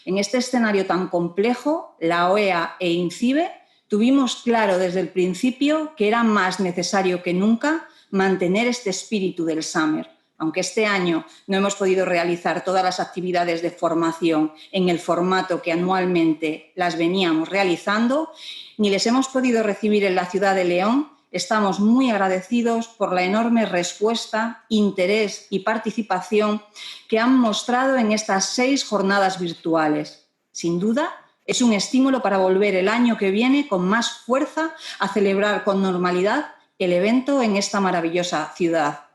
En este escenario tan complejo, la OEA e INCIBE tuvimos claro desde el principio que era más necesario que nunca mantener este espíritu del Summer. Aunque este año no hemos podido realizar todas las actividades de formación en el formato que anualmente las veníamos realizando, ni les hemos podido recibir en la ciudad de León, estamos muy agradecidos por la enorme respuesta, interés y participación que han mostrado en estas 6 jornadas virtuales. Sin duda, es un estímulo para volver el año que viene con más fuerza a celebrar con normalidad el evento en esta maravillosa ciudad.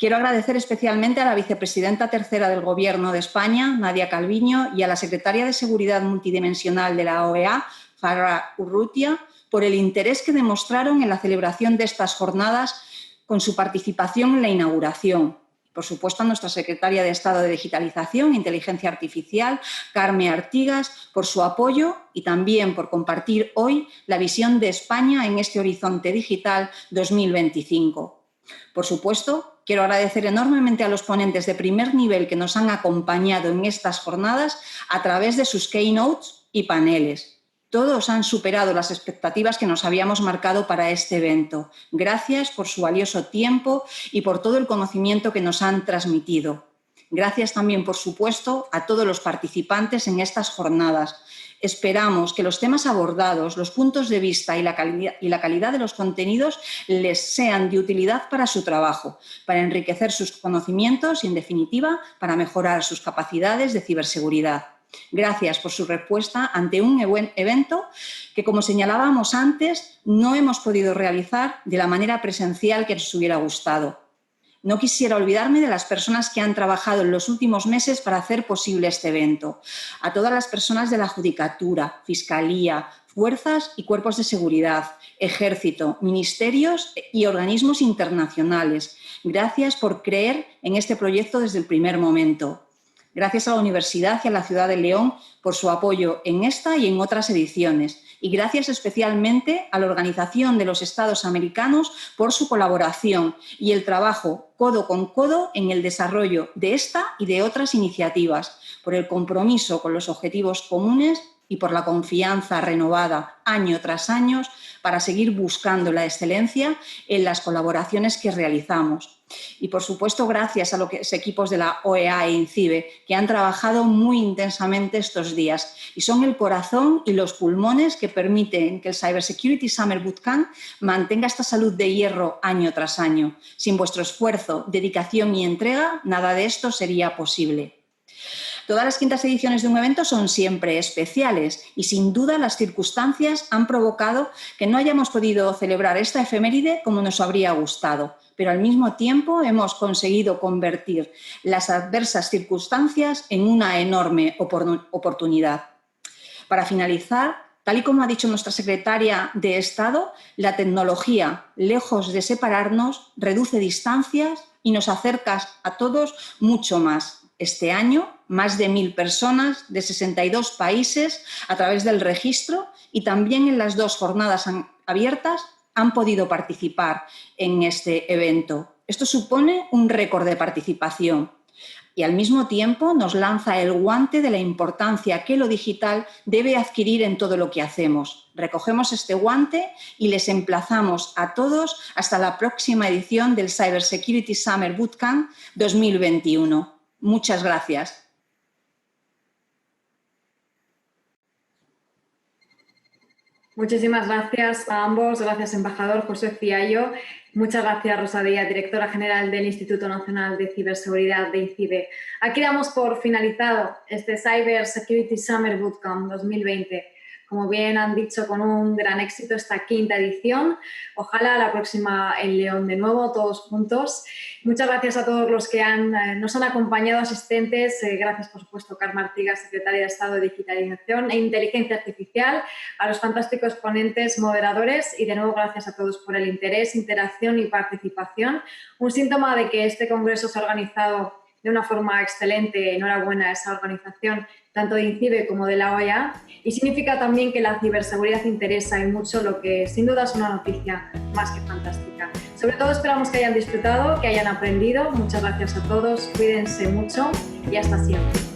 Quiero agradecer especialmente a la vicepresidenta tercera del Gobierno de España, Nadia Calviño, y a la secretaria de Seguridad Multidimensional de la OEA, Farah Urrutia, por el interés que demostraron en la celebración de estas jornadas con su participación en la inauguración. Por supuesto, a nuestra Secretaria de Estado de Digitalización e Inteligencia Artificial, Carme Artigas, por su apoyo y también por compartir hoy la visión de España en este horizonte digital 2025. Por supuesto, quiero agradecer enormemente a los ponentes de primer nivel que nos han acompañado en estas jornadas a través de sus keynotes y paneles. Todos han superado las expectativas que nos habíamos marcado para este evento. Gracias por su valioso tiempo y por todo el conocimiento que nos han transmitido. Gracias también, por supuesto, a todos los participantes en estas jornadas. Esperamos que los temas abordados, los puntos de vista y la calidad de los contenidos les sean de utilidad para su trabajo, para enriquecer sus conocimientos y, en definitiva, para mejorar sus capacidades de ciberseguridad. Gracias por su respuesta ante un evento que, como señalábamos antes, no hemos podido realizar de la manera presencial que nos hubiera gustado. No quisiera olvidarme de las personas que han trabajado en los últimos meses para hacer posible este evento. A todas las personas de la Judicatura, Fiscalía, fuerzas y cuerpos de seguridad, ejército, ministerios y organismos internacionales. Gracias por creer en este proyecto desde el primer momento. Gracias a la Universidad y a la Ciudad de León por su apoyo en esta y en otras ediciones. Y gracias especialmente a la Organización de los Estados Americanos por su colaboración y el trabajo codo con codo en el desarrollo de esta y de otras iniciativas, por el compromiso con los objetivos comunes y por la confianza renovada año tras año para seguir buscando la excelencia en las colaboraciones que realizamos. Y, por supuesto, gracias a los equipos de la OEA e INCIBE, que han trabajado muy intensamente estos días y son el corazón y los pulmones que permiten que el CyberSecurity Summer BootCamp mantenga esta salud de hierro año tras año. Sin vuestro esfuerzo, dedicación y entrega, nada de esto sería posible. Todas las quintas ediciones de un evento son siempre especiales y, sin duda, las circunstancias han provocado que no hayamos podido celebrar esta efeméride como nos habría gustado, pero al mismo tiempo hemos conseguido convertir las adversas circunstancias en una enorme oportunidad. Para finalizar, tal y como ha dicho nuestra Secretaria de Estado, la tecnología, lejos de separarnos, reduce distancias y nos acerca a todos mucho más. Este año, más de 1.000 personas de 62 países a través del registro y también en las 2 jornadas abiertas han podido participar en este evento. Esto supone un récord de participación y al mismo tiempo nos lanza el guante de la importancia que lo digital debe adquirir en todo lo que hacemos. Recogemos este guante y les emplazamos a todos hasta la próxima edición del CyberSecurity Summer BootCamp 2021. Muchas gracias. Muchísimas gracias a ambos. Gracias, embajador José Fiallo. Muchas gracias, Rosa Díaz, directora general del Instituto Nacional de Ciberseguridad de INCIBE. Aquí damos por finalizado este CyberSecurity Summer BootCamp 2020. Como bien han dicho, con un gran éxito esta quinta edición. Ojalá la próxima en León de nuevo, todos juntos. Muchas gracias a todos los que nos han acompañado, asistentes. Gracias, por supuesto, Carme Artigas, Secretaria de Estado de Digitalización e Inteligencia Artificial, a los fantásticos ponentes, moderadores y, de nuevo, gracias a todos por el interés, interacción y participación. Un síntoma de que este congreso se ha organizado de una forma excelente. Enhorabuena a esa organización, tanto de INCIBE como de la OEA, y significa también que la ciberseguridad interesa y mucho, lo que sin duda es una noticia más que fantástica. Sobre todo esperamos que hayan disfrutado, que hayan aprendido. Muchas gracias a todos, cuídense mucho y hasta siempre.